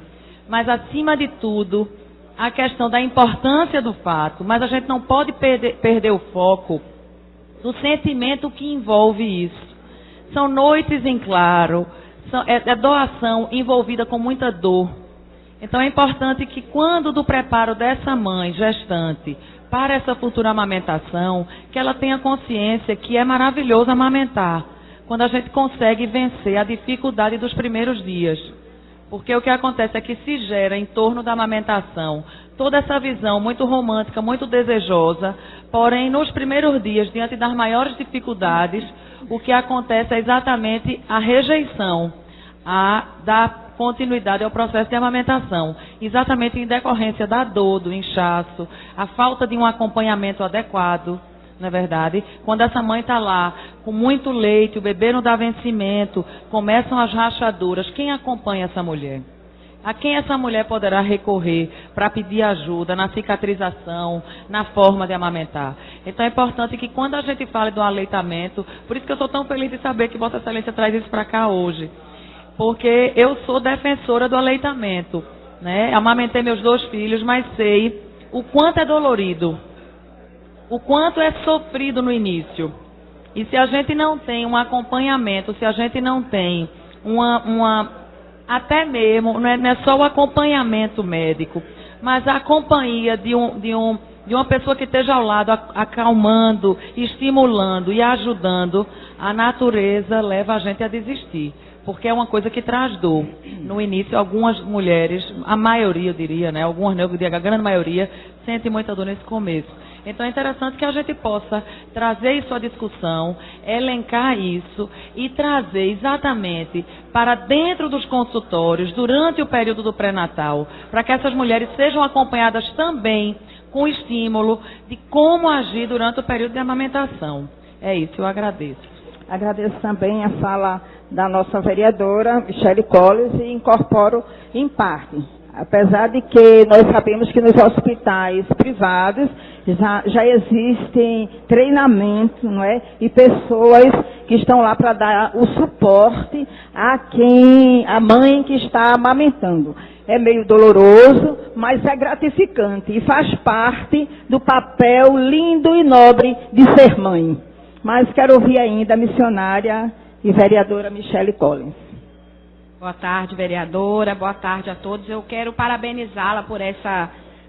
mas acima de tudo, a questão da importância do fato, mas a gente não pode perder o foco do sentimento que envolve isso. São noites em claro, é doação envolvida com muita dor. Então é importante que quando do preparo dessa mãe gestante para essa futura amamentação, que ela tenha consciência que é maravilhoso amamentar, quando a gente consegue vencer a dificuldade dos primeiros dias. Porque o que acontece é que se gera em torno da amamentação toda essa visão muito romântica, muito desejosa, porém nos primeiros dias, diante das maiores dificuldades, o que acontece é exatamente a rejeição da continuidade ao processo de amamentação, exatamente em decorrência da dor, do inchaço, a falta de um acompanhamento adequado, não é verdade? Quando essa mãe está lá com muito leite, o bebê não dá vencimento, começam as rachaduras, quem acompanha essa mulher? A quem essa mulher poderá recorrer para pedir ajuda na cicatrização, na forma de amamentar? Então é importante que quando a gente fale do aleitamento, por isso que eu estou tão feliz de saber que Vossa Excelência traz isso para cá hoje, porque eu sou defensora do aleitamento, né? Amamentei meus 2 filhos, mas sei o quanto é dolorido, o quanto é sofrido no início. E se a gente não tem um acompanhamento, se a gente não tem até mesmo, não é só o acompanhamento médico, mas a companhia de uma pessoa que esteja ao lado, acalmando, estimulando e ajudando, a natureza leva a gente a desistir. Porque é uma coisa que traz dor. No início, algumas mulheres, a maioria eu diria, né, algumas não, eu diria, a grande maioria, sente muita dor nesse começo. Então é interessante que a gente possa trazer isso à discussão, elencar isso e trazer exatamente para dentro dos consultórios, durante o período do pré-natal, para que essas mulheres sejam acompanhadas também com estímulo de como agir durante o período de amamentação. É isso, eu agradeço. Agradeço também a fala da nossa vereadora, Michele Collins, e incorporo em parte. Apesar de que nós sabemos que nos hospitais privados já existem treinamentos, não é? E pessoas que estão lá para dar o suporte a mãe que está amamentando. É meio doloroso, mas é gratificante e faz parte do papel lindo e nobre de ser mãe. Mas quero ouvir ainda a missionária e vereadora Michele Collins. Boa tarde, vereadora. Boa tarde a todos. Eu quero parabenizá-la por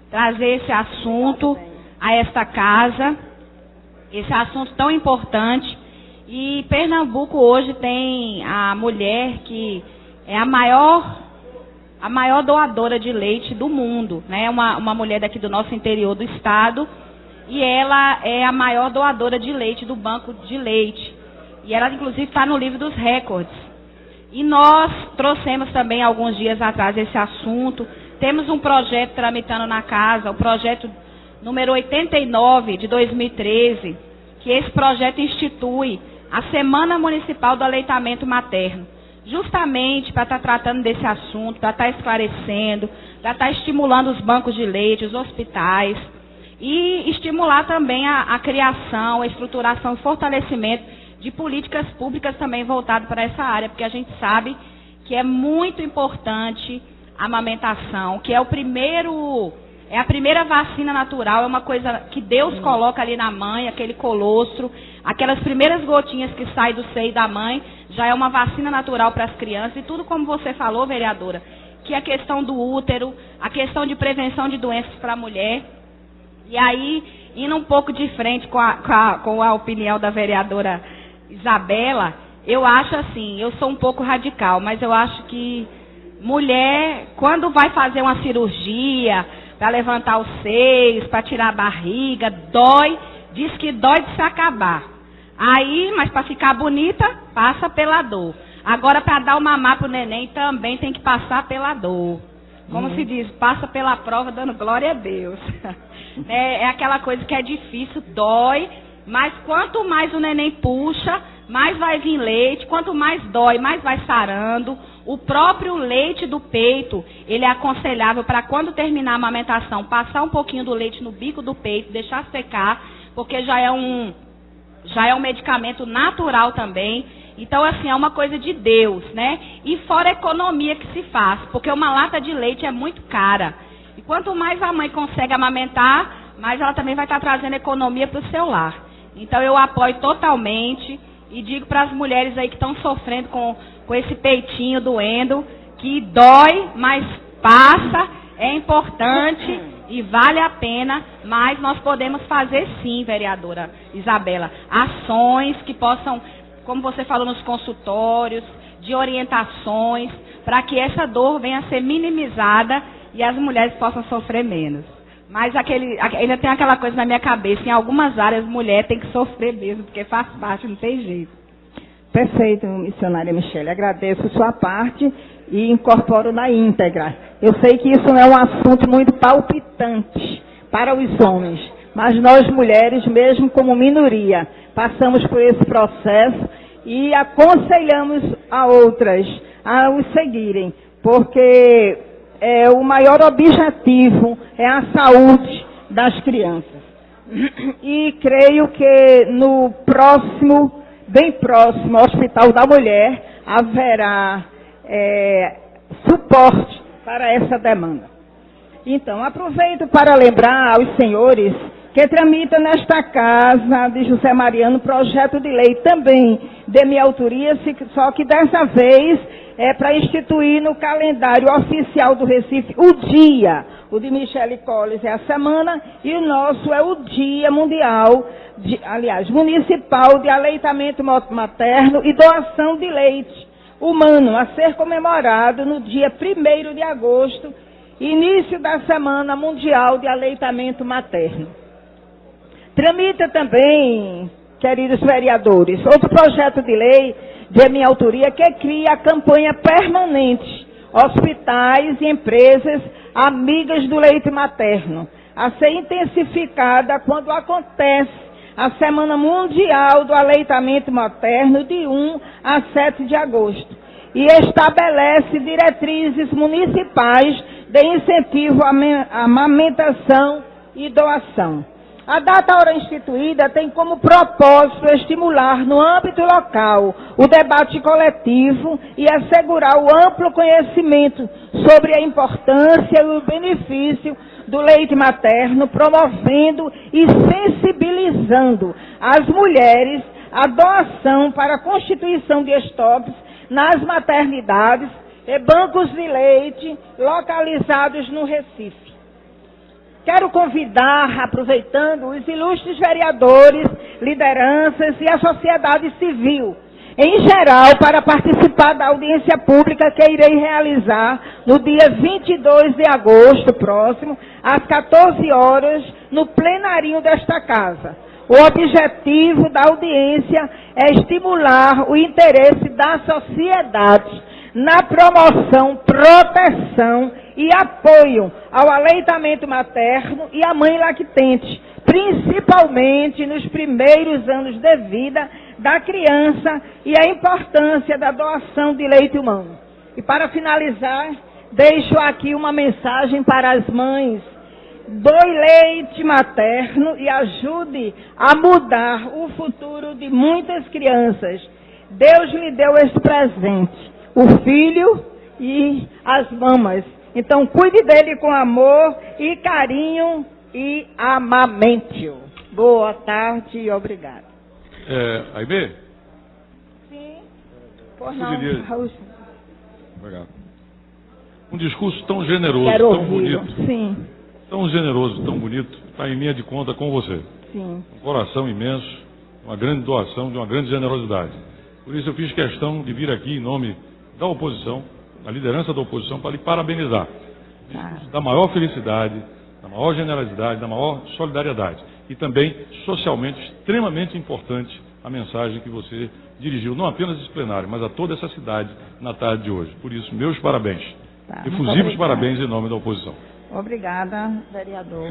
trazer esse assunto a esta casa, esse assunto tão importante. E Pernambuco hoje tem a mulher que é a maior doadora de leite do mundo, né? Uma mulher daqui do nosso interior do estado, e ela é a maior doadora de leite do banco de leite. E ela, inclusive, está no livro dos recordes. E nós trouxemos também, alguns dias atrás, esse assunto. Temos um projeto tramitando na casa, o projeto número 89 de 2013, que esse projeto institui a Semana Municipal do Aleitamento Materno, justamente para estar tratando desse assunto, para estar esclarecendo, para estar estimulando os bancos de leite, os hospitais, e estimular também a criação, a estruturação e fortalecimento de políticas públicas também voltadas para essa área, porque a gente sabe que é muito importante a amamentação, que é a primeira vacina natural, é uma coisa que Deus coloca ali na mãe, aquele colostro, aquelas primeiras gotinhas que saem do seio da mãe, já é uma vacina natural para as crianças, e tudo como você falou, vereadora, que é a questão do útero, a questão de prevenção de doenças para a mulher. E aí, indo um pouco de frente com a opinião da vereadora Isabela, eu acho assim, eu sou um pouco radical, mas eu acho que mulher, quando vai fazer uma cirurgia para levantar os seios, para tirar a barriga, dói, diz que dói de se acabar. Aí, mas para ficar bonita, passa pela dor. Agora, para dar o mamar para o neném, também tem que passar pela dor. como se diz, passa pela prova dando glória a Deus. É aquela coisa que é difícil, dói, mas quanto mais o neném puxa, mais vai vir leite, quanto mais dói, mais vai sarando. O próprio leite do peito, ele é aconselhável para quando terminar a amamentação, passar um pouquinho do leite no bico do peito, deixar secar, porque já é um medicamento natural também. Então, assim, é uma coisa de Deus, né? E fora a economia que se faz, porque uma lata de leite é muito cara. E quanto mais a mãe consegue amamentar, mais ela também vai estar trazendo economia para o seu lar. Então, eu apoio totalmente e digo para as mulheres aí que estão sofrendo com esse peitinho doendo, que dói, mas passa, é importante e vale a pena, mas nós podemos fazer sim, vereadora Isabela, ações que possam, como você falou nos consultórios, de orientações, para que essa dor venha a ser minimizada e as mulheres possam sofrer menos. Mas ainda tem aquela coisa na minha cabeça, em algumas áreas mulher tem que sofrer mesmo, porque faz parte, não tem jeito. Perfeito, missionária Michele. Agradeço sua parte e incorporo na íntegra. Eu sei que isso não é um assunto muito palpitante para os homens, mas nós mulheres, mesmo como minoria, passamos por esse processo e aconselhamos a outras a os seguirem, porque o maior objetivo é a saúde das crianças. E creio que no bem próximo ao Hospital da Mulher, haverá suporte para essa demanda. Então, aproveito para lembrar aos senhores que tramita nesta casa de José Mariano projeto de lei também de minha autoria, só que dessa vez é para instituir no calendário oficial do Recife o dia. O de Michele Colles é a semana e o nosso é o Dia Mundial, municipal de aleitamento materno e doação de leite humano, a ser comemorado no dia 1º de agosto, início da Semana Mundial de Aleitamento Materno. Tramita também, queridos vereadores, outro projeto de lei de minha autoria que cria a campanha permanente, hospitais e empresas amigas do leite materno, a ser intensificada quando acontece a Semana Mundial do Aleitamento Materno de 1 a 7 de agosto e estabelece diretrizes municipais de incentivo à amamentação e doação. A data ora instituída tem como propósito estimular no âmbito local o debate coletivo e assegurar o amplo conhecimento sobre a importância e o benefício do leite materno, promovendo e sensibilizando as mulheres à doação para a constituição de estoques nas maternidades e bancos de leite localizados no Recife. Quero convidar, aproveitando, os ilustres vereadores, lideranças e a sociedade civil, em geral, para participar da audiência pública que irei realizar no dia 22 de agosto próximo, às 14 horas, no plenarinho desta casa. O objetivo da audiência é estimular o interesse da sociedade na promoção, proteção e apoio ao aleitamento materno e à mãe lactente, principalmente nos primeiros anos de vida da criança e a importância da doação de leite humano. E para finalizar, deixo aqui uma mensagem para as mães: doe leite materno e ajude a mudar o futuro de muitas crianças. Deus lhe deu esse presente, o filho e as mamas. Então, cuide dele com amor e carinho e amamente-o. Boa tarde e obrigado. Aimee? Sim. Por não, Raul. Obrigado. Um discurso tão generoso, Quero tão ouvi-lo. bonito. Sim. Tão generoso, tão bonito, está em linha de conta com você. Sim. Um coração imenso, uma grande doação, de uma grande generosidade. Por isso eu fiz questão de vir aqui em nome da oposição, da liderança da oposição, para lhe parabenizar. Da maior felicidade, da maior generosidade, da maior solidariedade. E também, socialmente, extremamente importante a mensagem que você dirigiu, não apenas esse plenário, mas a toda essa cidade na tarde de hoje. Por isso, meus parabéns. Tá, efusivos parabéns em nome da oposição. Obrigada, vereador.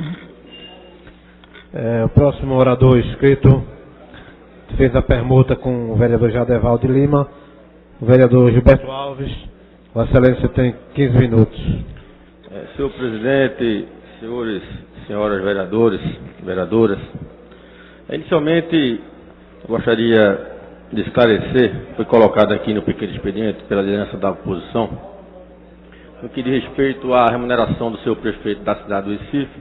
O próximo orador inscrito fez a permuta com o vereador Jadeval de Lima, o vereador Gilberto Alves. Vossa Excelência tem 15 minutos. Senhor presidente, senhores, senhoras vereadores, vereadoras, inicialmente gostaria de esclarecer, foi colocado aqui no pequeno expediente pela liderança da oposição, no que diz respeito à remuneração do seu prefeito da cidade do Recife,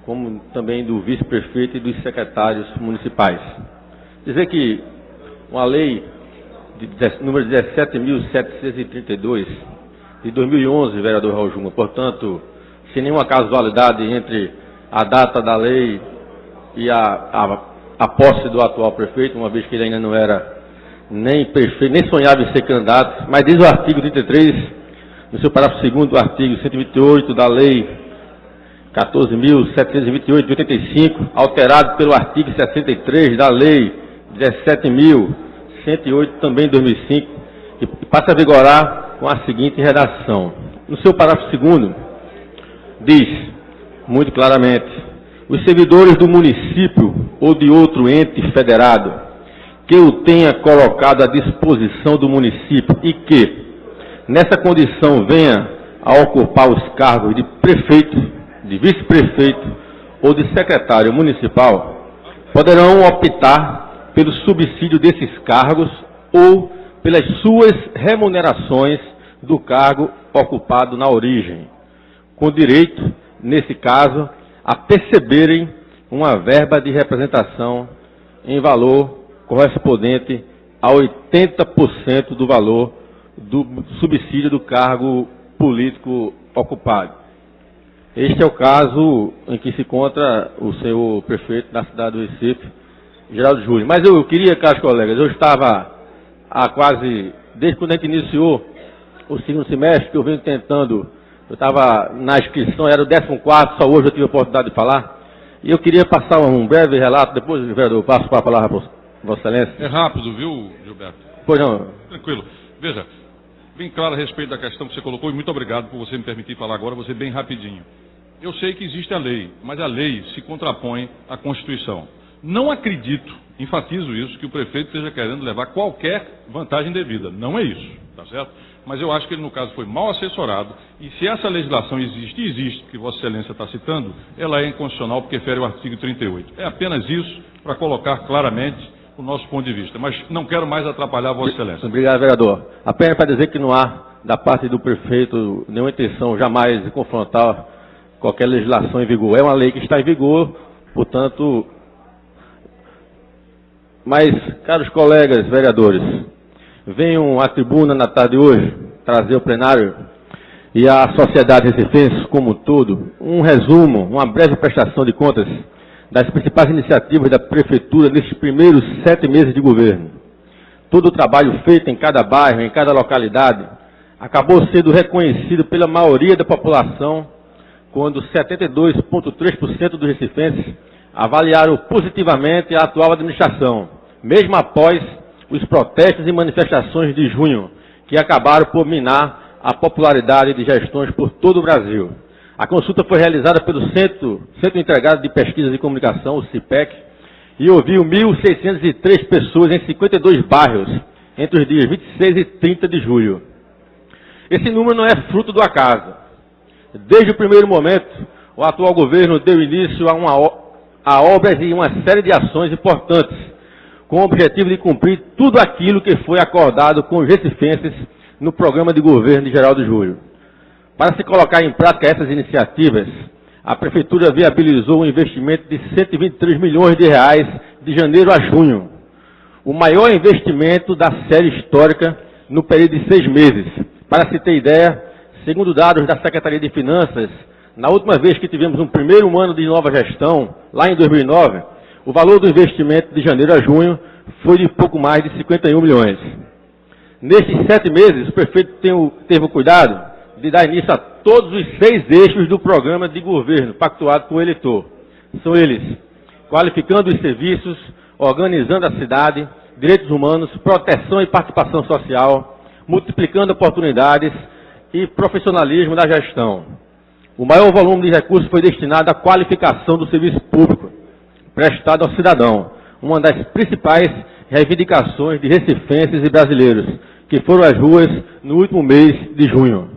como também do vice-prefeito e dos secretários municipais. Dizer que uma lei número 17.732 de 2011, vereador Raul Júnior, portanto, sem nenhuma casualidade entre a data da lei e a posse do atual prefeito, uma vez que ele ainda não era nem prefeito, nem sonhava em ser candidato, mas diz o artigo 33, no seu parágrafo 2º do artigo 128 da lei 14.728 de 85, alterado pelo artigo 63 da lei 17.108, também de 2005, que passa a vigorar com a seguinte redação. No seu parágrafo 2º, diz, muito claramente, os servidores do município ou de outro ente federado que o tenha colocado à disposição do município e que, nessa condição, venha a ocupar os cargos de prefeito, de vice-prefeito ou de secretário municipal, poderão optar pelo subsídio desses cargos ou pelas suas remunerações do cargo ocupado na origem, com direito, nesse caso, a perceberem uma verba de representação em valor correspondente a 80% do valor do subsídio do cargo político ocupado. Este é o caso em que se encontra o senhor prefeito da cidade do Recife, Geraldo Júnior. Mas eu queria, caros colegas, eu estava há quase, desde quando a gente iniciou o segundo semestre, que eu venho tentando, eu estava na inscrição, era o 14º, só hoje eu tive a oportunidade de falar, e eu queria passar um breve relato, depois, vereador, eu passo para a palavra para Vossa Excelência. É rápido, viu, Gilberto? Pois não. Tranquilo. Veja, bem claro a respeito da questão que você colocou, e muito obrigado por você me permitir falar agora, você bem rapidinho. Eu sei que existe a lei, mas a lei se contrapõe à Constituição. Não acredito, enfatizo isso, que o prefeito esteja querendo levar qualquer vantagem devida. Não é isso, tá certo? Mas eu acho que ele, no caso, foi mal assessorado, e se essa legislação existe, e existe, que Vossa Excelência está citando, ela é inconstitucional porque fere o artigo 38. É apenas isso para colocar claramente o nosso ponto de vista, mas não quero mais atrapalhar a Vossa Excelência. Obrigado, vereador. Apenas para dizer que não há, da parte do prefeito, nenhuma intenção jamais de confrontar qualquer legislação em vigor. É uma lei que está em vigor, portanto... Mas, caros colegas vereadores, venham à tribuna na tarde de hoje trazer ao plenário e à sociedade recifense como um todo um resumo, uma breve prestação de contas das principais iniciativas da Prefeitura nesses primeiros 7 meses de governo. Todo o trabalho feito em cada bairro, em cada localidade, acabou sendo reconhecido pela maioria da população, quando 72,3% dos recifenses avaliaram positivamente a atual administração, mesmo após os protestos e manifestações de junho, que acabaram por minar a popularidade de gestões por todo o Brasil. A consulta foi realizada pelo Centro Integrado de Pesquisas e Comunicação, o CIPEC, e ouviu 1.603 pessoas em 52 bairros, entre os dias 26 e 30 de julho. Esse número não é fruto do acaso. Desde o primeiro momento, o atual governo deu início a obras e uma série de ações importantes, com o objetivo de cumprir tudo aquilo que foi acordado com os recifenses no programa de governo de Geraldo Júnior. Para se colocar em prática essas iniciativas, a Prefeitura viabilizou um investimento de 123 milhões de reais de janeiro a junho, o maior investimento da série histórica no período de 6 meses. Para se ter ideia, segundo dados da Secretaria de Finanças, na última vez que tivemos um primeiro ano de nova gestão, lá em 2009, o valor do investimento de janeiro a junho foi de pouco mais de 51 milhões. Nesses 7 meses, o prefeito teve o cuidado de dar início a todos os 6 eixos do programa de governo pactuado com o eleitor. São eles: qualificando os serviços, organizando a cidade, direitos humanos, proteção e participação social, multiplicando oportunidades e profissionalismo da gestão. O maior volume de recursos foi destinado à qualificação do serviço público prestado ao cidadão, uma das principais reivindicações de recifenses e brasileiros, que foram às ruas no último mês de junho.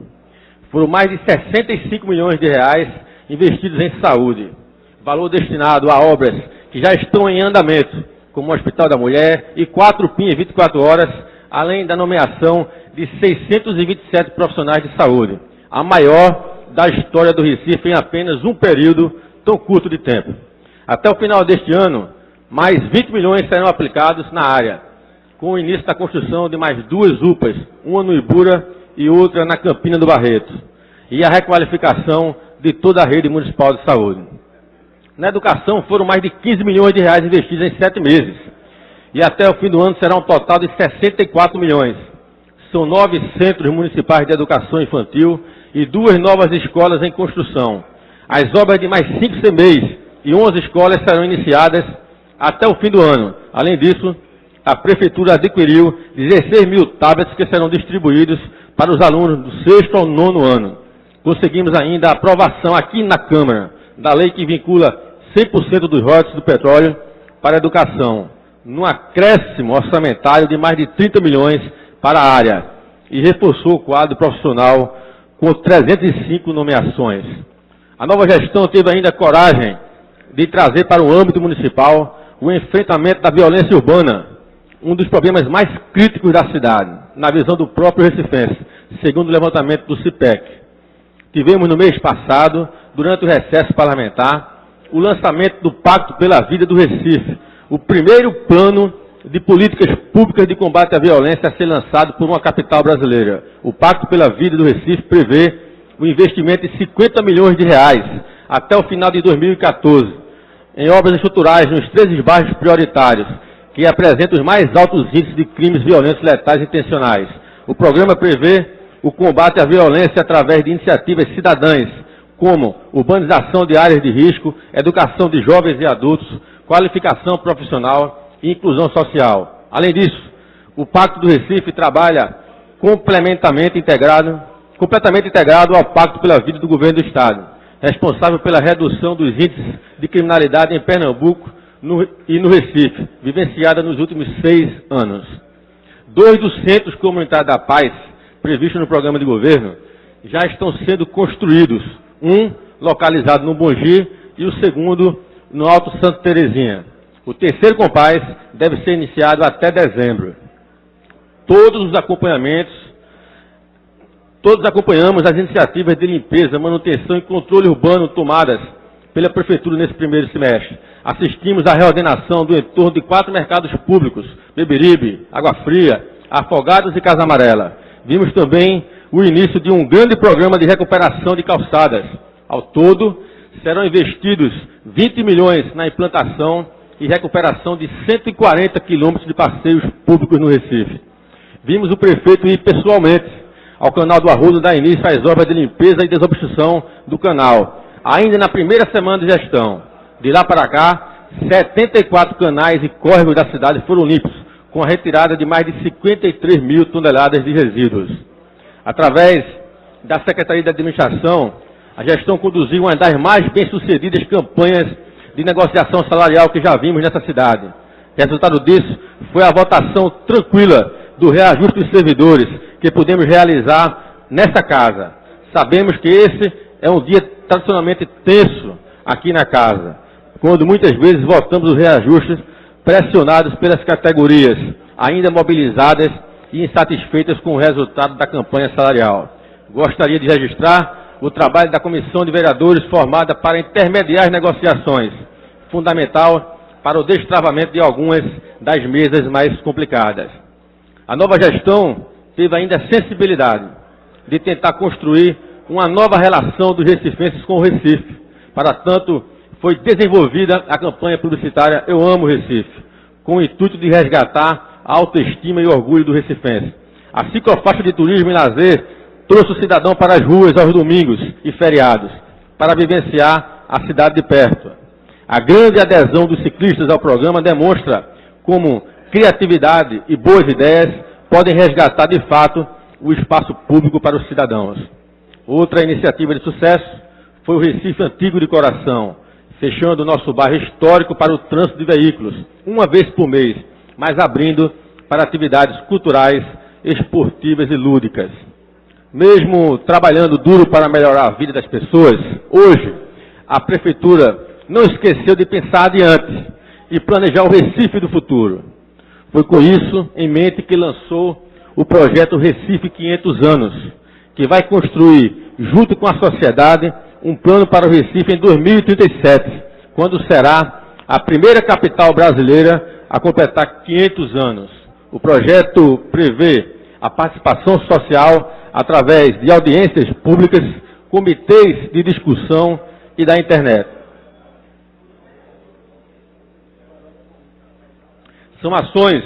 Foram mais de 65 milhões de reais investidos em saúde, valor destinado a obras que já estão em andamento, como o Hospital da Mulher e 4 PIN em 24 horas, além da nomeação de 627 profissionais de saúde, a maior da história do Recife em apenas um período tão curto de tempo. Até o final deste ano, mais 20 milhões serão aplicados na área, com o início da construção de mais 2 UPAs, uma no Ibura e outra na Campina do Barreto, e a requalificação de toda a rede municipal de saúde. Na educação foram mais de 15 milhões de reais investidos em 7 meses, e até o fim do ano será um total de 64 milhões. São 9 centros municipais de educação infantil e 2 novas escolas em construção. As obras de mais 5 CMEs e 11 escolas serão iniciadas até o fim do ano. Além disso, a Prefeitura adquiriu 16 mil tablets que serão distribuídos para os alunos do 6º ao 9º ano. Conseguimos ainda a aprovação aqui na Câmara da lei que vincula 100% dos royalties do petróleo para a educação, num acréscimo orçamentário de mais de 30 milhões para a área, e reforçou o quadro profissional com 305 nomeações. A nova gestão teve ainda coragem de trazer para o âmbito municipal o enfrentamento da violência urbana, um dos problemas mais críticos da cidade, na visão do próprio recifense, segundo o levantamento do CIPEC. Tivemos no mês passado, durante o recesso parlamentar, o lançamento do Pacto pela Vida do Recife, o primeiro plano de políticas públicas de combate à violência a ser lançado por uma capital brasileira. O Pacto pela Vida do Recife prevê o investimento de 50 milhões de reais até o final de 2014 em obras estruturais nos 13 bairros prioritários, que apresentam os mais altos índices de crimes violentos, letais e intencionais. O programa prevê o combate à violência através de iniciativas cidadãs, como urbanização de áreas de risco, educação de jovens e adultos, qualificação profissional e inclusão social. Além disso, o Pacto do Recife trabalha completamente integrado ao Pacto pela Vida do Governo do Estado, responsável pela redução dos índices de criminalidade em Pernambuco e no Recife, vivenciada nos últimos 6 anos. 2 dos centros comunitários da paz, previstos no programa de governo, já estão sendo construídos, um localizado no Bongi e o segundo no Alto Santa Terezinha. O terceiro Compaz deve ser iniciado até dezembro. Todos acompanhamos as iniciativas de limpeza, manutenção e controle urbano tomadas pela Prefeitura nesse primeiro semestre. Assistimos à reordenação do entorno de 4 mercados públicos, Beberibe, Água Fria, Afogados e Casa Amarela. Vimos também o início de um grande programa de recuperação de calçadas. Ao todo, serão investidos 20 milhões na implantação e recuperação de 140 quilômetros de passeios públicos no Recife. Vimos o prefeito ir pessoalmente ao canal do Arruda dar início às obras de limpeza e desobstrução do canal, ainda na primeira semana de gestão. De lá para cá, 74 canais e córregos da cidade foram limpos, com a retirada de mais de 53 mil toneladas de resíduos. Através da Secretaria de Administração, a gestão conduziu uma das mais bem-sucedidas campanhas de negociação salarial que já vimos nessa cidade. Resultado disso foi a votação tranquila do reajuste dos servidores que pudemos realizar nessa casa. Sabemos que esse é um dia tradicionalmente tenso aqui na casa, quando muitas vezes votamos os reajustes pressionados pelas categorias, ainda mobilizadas e insatisfeitas com o resultado da campanha salarial. Gostaria de registrar o trabalho da Comissão de Vereadores formada para intermediar as negociações, fundamental para o destravamento de algumas das mesas mais complicadas. A nova gestão teve ainda a sensibilidade de tentar construir uma nova relação dos recifenses com o Recife. Para tanto, foi desenvolvida a campanha publicitária Eu Amo Recife, com o intuito de resgatar a autoestima e orgulho do recifense. A ciclofaixa de turismo e lazer trouxe o cidadão para as ruas aos domingos e feriados, para vivenciar a cidade de perto. A grande adesão dos ciclistas ao programa demonstra como criatividade e boas ideias podem resgatar de fato o espaço público para os cidadãos. Outra iniciativa de sucesso foi o Recife Antigo de Coração, fechando o nosso bairro histórico para o trânsito de veículos, uma vez por mês, mas abrindo para atividades culturais, esportivas e lúdicas. Mesmo trabalhando duro para melhorar a vida das pessoas, hoje a Prefeitura não esqueceu de pensar adiante e planejar o Recife do futuro. Foi com isso em mente que lançou o projeto Recife 500 anos, que vai construir, junto com a sociedade, um plano para o Recife em 2037, quando será a primeira capital brasileira a completar 500 anos. O projeto prevê a participação social através de audiências públicas, comitês de discussão e da internet. São ações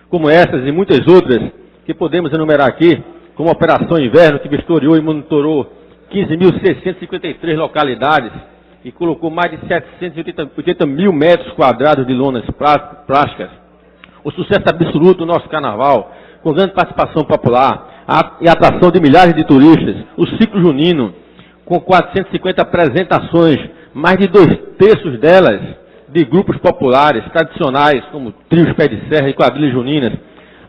como essas e muitas outras que podemos enumerar aqui, como a Operação Inverno, que vistoriou e monitorou 15.653 localidades e colocou mais de 780 mil metros quadrados de lonas plásticas. O sucesso absoluto do nosso carnaval, com grande participação popular e atração de milhares de turistas. O ciclo junino, com 450 apresentações, mais de 2/3 delas de grupos populares, tradicionais, como trios pé de serra e quadrilhas juninas.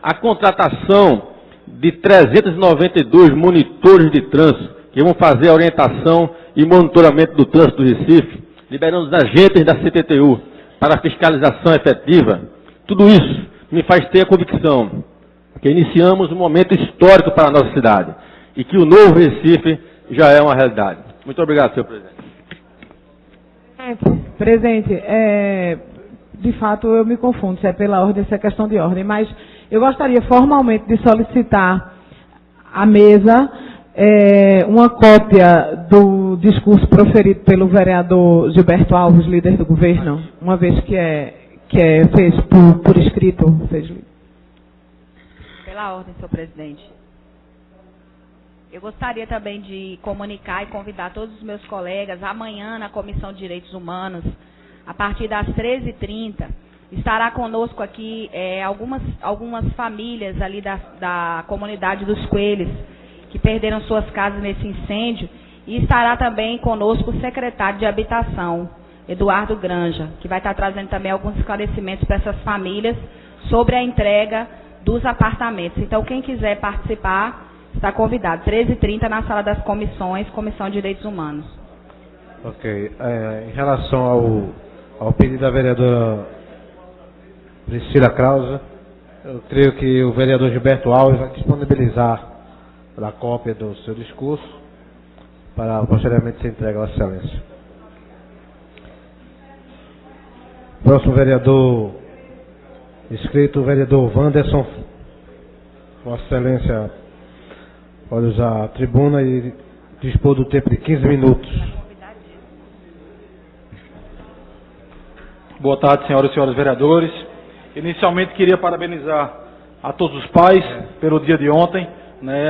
A contratação de 392 monitores de trânsito, que vão fazer a orientação e monitoramento do trânsito do Recife, liberando os agentes da CTTU para a fiscalização efetiva. Tudo isso me faz ter a convicção que iniciamos um momento histórico para a nossa cidade e que o novo Recife já é uma realidade. Muito obrigado, senhor presidente. Presidente, de fato eu me confundo se é pela ordem, se é questão de ordem, mas eu gostaria formalmente de solicitar à mesa uma cópia do discurso proferido pelo vereador Gilberto Alves, líder do governo, uma vez que fez por escrito. Pela ordem, senhor presidente. Eu gostaria também de comunicar e convidar todos os meus colegas, amanhã na Comissão de Direitos Humanos, a partir das 13h30, estará conosco aqui algumas famílias ali da comunidade dos Coelhos, que perderam suas casas nesse incêndio, e estará também conosco o secretário de Habitação, Eduardo Granja, que vai estar trazendo também alguns esclarecimentos para essas famílias sobre a entrega dos apartamentos. Então, quem quiser participar, está convidado. 13h30 na sala das comissões, Comissão de Direitos Humanos. Ok. Em relação ao pedido da vereadora Priscila Krause, eu creio que o vereador Gilberto Alves vai disponibilizar a cópia do seu discurso para posteriormente ser entregue à excelência. Próximo vereador inscrito, o vereador Wanderson. Vossa Excelência pode usar a tribuna e dispor do tempo de 15 minutos. Boa tarde, senhoras e senhores vereadores. Inicialmente queria parabenizar a todos os pais pelo dia de ontem.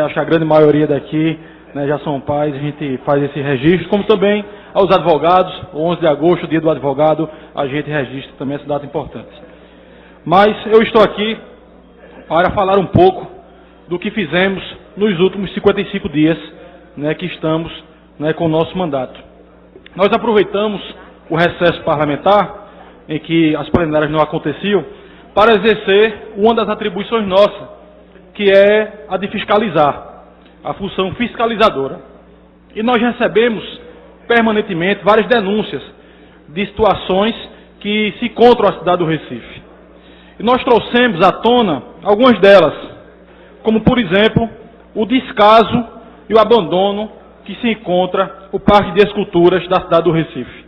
Acho que a grande maioria daqui já são pais, a gente faz esse registro, como também aos advogados. O 11 de agosto, dia do advogado, a gente registra também essa data importante. Mas eu estou aqui para falar um pouco do que fizemos nos últimos 55 dias que estamos com o nosso mandato. Nós aproveitamos o recesso parlamentar, em que as plenárias não aconteciam, para exercer uma das atribuições nossas, que é a de fiscalizar, a função fiscalizadora. E nós recebemos permanentemente várias denúncias de situações que se encontram na cidade do Recife. E nós trouxemos à tona algumas delas, como, por exemplo, o descaso e o abandono que se encontra o Parque de Esculturas da cidade do Recife,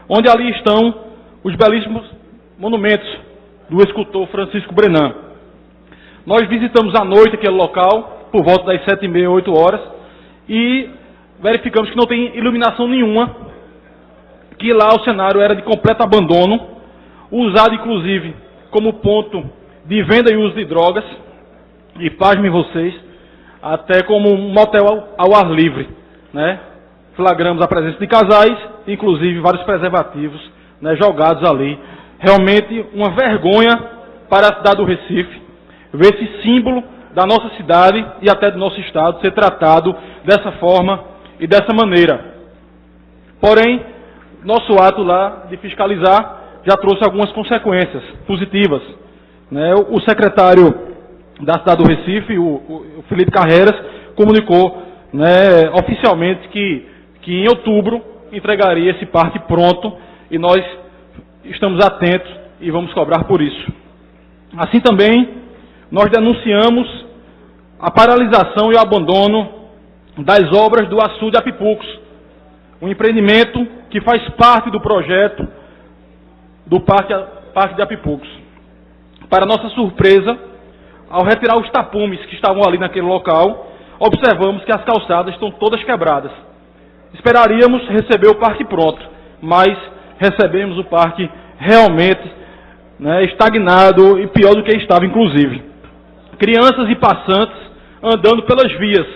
onde ali estão os belíssimos monumentos do escultor Francisco Brenan. Nós visitamos à noite aquele local, por volta das 7h30, 8 horas, e verificamos que não tem iluminação nenhuma, que lá o cenário era de completo abandono, usado inclusive como ponto de venda e uso de drogas, e pasmem vocês, até como um motel ao ar livre, Flagramos a presença de casais, inclusive vários preservativos jogados ali. Realmente uma vergonha para a cidade do Recife ver esse símbolo da nossa cidade e até do nosso estado ser tratado dessa forma e dessa maneira. Porém, nosso ato lá de fiscalizar já trouxe algumas consequências positivas, né? O secretário da cidade do Recife, o Felipe Carreiras, comunicou, né, oficialmente que em outubro entregaria esse parque pronto, e nós estamos atentos e vamos cobrar por isso. Assim também, nós denunciamos a paralisação e o abandono das obras do açude Apipucos, um empreendimento que faz parte do projeto do Parque de Apipucos. Para nossa surpresa, ao retirar os tapumes que estavam ali naquele local, observamos que as calçadas estão todas quebradas. Esperaríamos receber o parque pronto, mas recebemos o parque realmente, né, estagnado e pior do que estava, inclusive. Crianças e passantes andando pelas vias,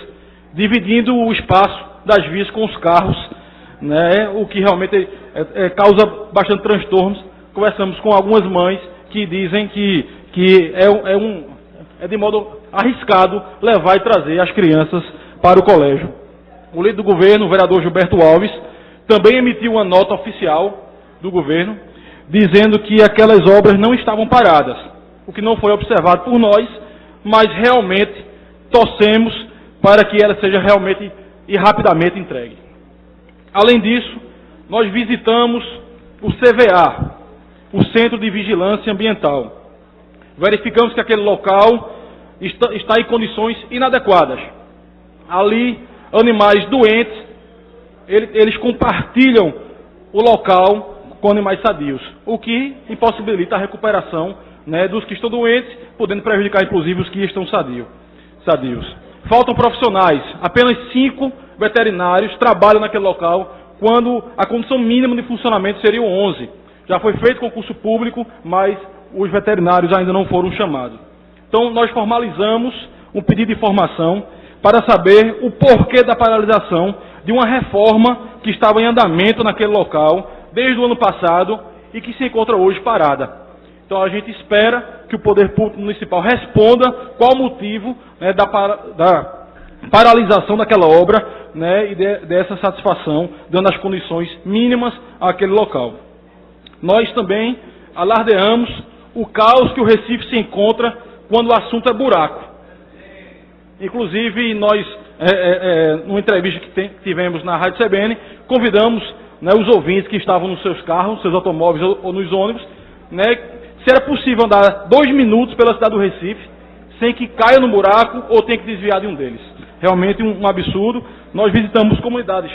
dividindo o espaço das vias com os carros, né, o que realmente causa bastante transtornos. Conversamos com algumas mães que dizem que é de modo arriscado levar e trazer as crianças para o colégio. O líder do governo, o vereador Gilberto Alves, também emitiu uma nota oficial do governo, dizendo que aquelas obras não estavam paradas, o que não foi observado por nós, mas realmente torcemos para que ela seja realmente e rapidamente entregue. Além disso, nós visitamos o CVA, o Centro de Vigilância Ambiental. Verificamos que aquele local está em condições inadequadas. Ali, animais doentes, eles compartilham o local com animais sadios, o que impossibilita a recuperação, né, dos que estão doentes, podendo prejudicar inclusive os que estão sadios. Faltam profissionais, apenas 5 veterinários trabalham naquele local, quando a condição mínima de funcionamento seria 11. Já foi feito concurso público, mas os veterinários ainda não foram chamados. Então, nós formalizamos um pedido de informação para saber o porquê da paralisação de uma reforma que estava em andamento naquele local desde o ano passado e que se encontra hoje parada. Então, a gente espera que o Poder Público Municipal responda qual o motivo, né, da paralisação daquela obra, né, e dessa satisfação, dando as condições mínimas àquele local. Nós também alardeamos o caos que o Recife se encontra quando o assunto é buraco. Inclusive, nós, numa entrevista que tivemos na Rádio CBN, convidamos, né, os ouvintes que estavam nos seus carros, seus automóveis ou nos ônibus, né, se era possível andar 2 minutos pela cidade do Recife, sem que caia no buraco ou tenha que desviar de um deles. Realmente um absurdo. Nós visitamos comunidades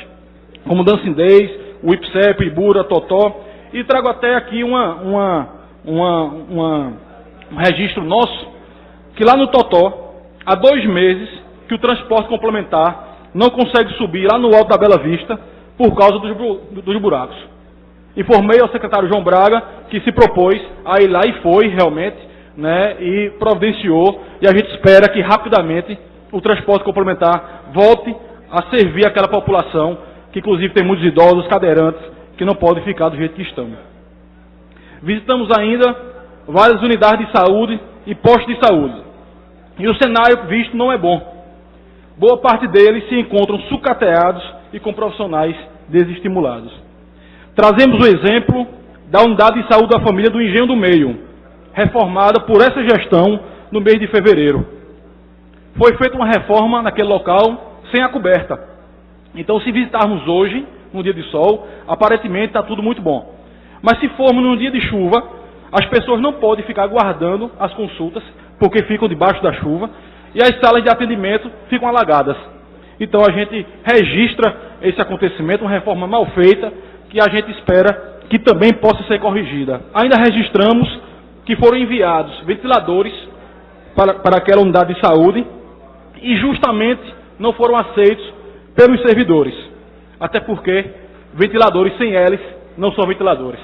como Dancindês, o IPSEP, Ibura, Totó, e trago até aqui um registro nosso, que lá no Totó, há 2 meses, que o transporte complementar não consegue subir lá no alto da Bela Vista por causa dos buracos. Informei ao secretário João Braga que se propôs a ir lá e foi realmente, né, e providenciou, e a gente espera que rapidamente o transporte complementar volte a servir aquela população, que inclusive tem muitos idosos, cadeirantes, que não podem ficar do jeito que estão. Visitamos ainda várias unidades de saúde e postos de saúde. E o cenário visto não é bom. Boa parte deles se encontram sucateados e com profissionais desestimulados. Trazemos o exemplo da unidade de saúde da família do Engenho do Meio, reformada por essa gestão no mês de fevereiro. Foi feita uma reforma naquele local sem a coberta. Então, se visitarmos hoje, num dia de sol, aparentemente está tudo muito bom. Mas se formos num dia de chuva, as pessoas não podem ficar guardando as consultas, porque ficam debaixo da chuva, e as salas de atendimento ficam alagadas. Então, a gente registra esse acontecimento, uma reforma mal feita, que a gente espera que também possa ser corrigida. Ainda registramos que foram enviados ventiladores para aquela unidade de saúde e justamente não foram aceitos pelos servidores. Até porque ventiladores sem hélice não são ventiladores.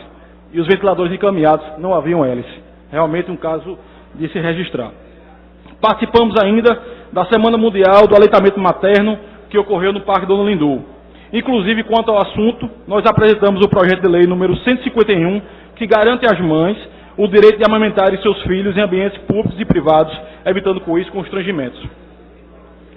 E os ventiladores encaminhados não haviam hélice. Realmente um caso de se registrar. Participamos ainda da Semana Mundial do Aleitamento Materno que ocorreu no Parque Dona Lindu. Inclusive, quanto ao assunto, nós apresentamos o projeto de lei número 151, que garante às mães o direito de amamentarem seus filhos em ambientes públicos e privados evitando com isso constrangimentos.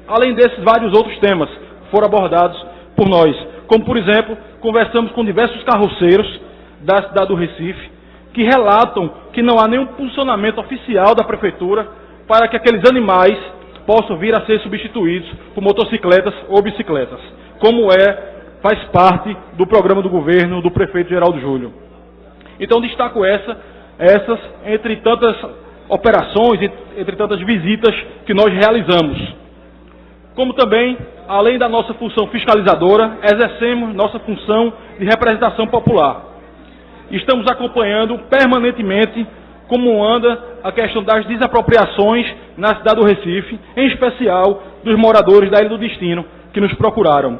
Além desses, vários outros temas foram abordados por nós, como, por exemplo, conversamos com diversos carroceiros da cidade do Recife, que relatam que não há nenhum posicionamento oficial da prefeitura para que aqueles animais possam vir a ser substituídos por motocicletas ou bicicletas, como faz parte do programa do governo do prefeito Geraldo Júlio. Então destaco essas entre tantas operações, entre tantas visitas que nós realizamos. Como também, além da nossa função fiscalizadora, exercemos nossa função de representação popular. Estamos acompanhando permanentemente como anda a questão das desapropriações na cidade do Recife, em especial dos moradores da Ilha do Destino, que nos procuraram.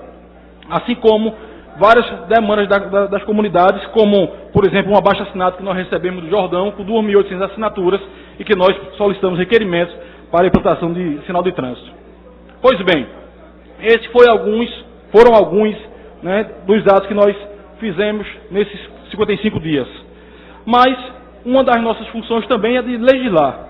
Assim como várias demandas das comunidades, como, por exemplo, um abaixo-assinado que nós recebemos do Jordão, com 2.800 assinaturas, e que nós solicitamos requerimentos para a implantação de sinal de trânsito. Pois bem, esses foram alguns, né, dos atos que nós fizemos nesses 55 dias. Mas uma das nossas funções também é de legislar.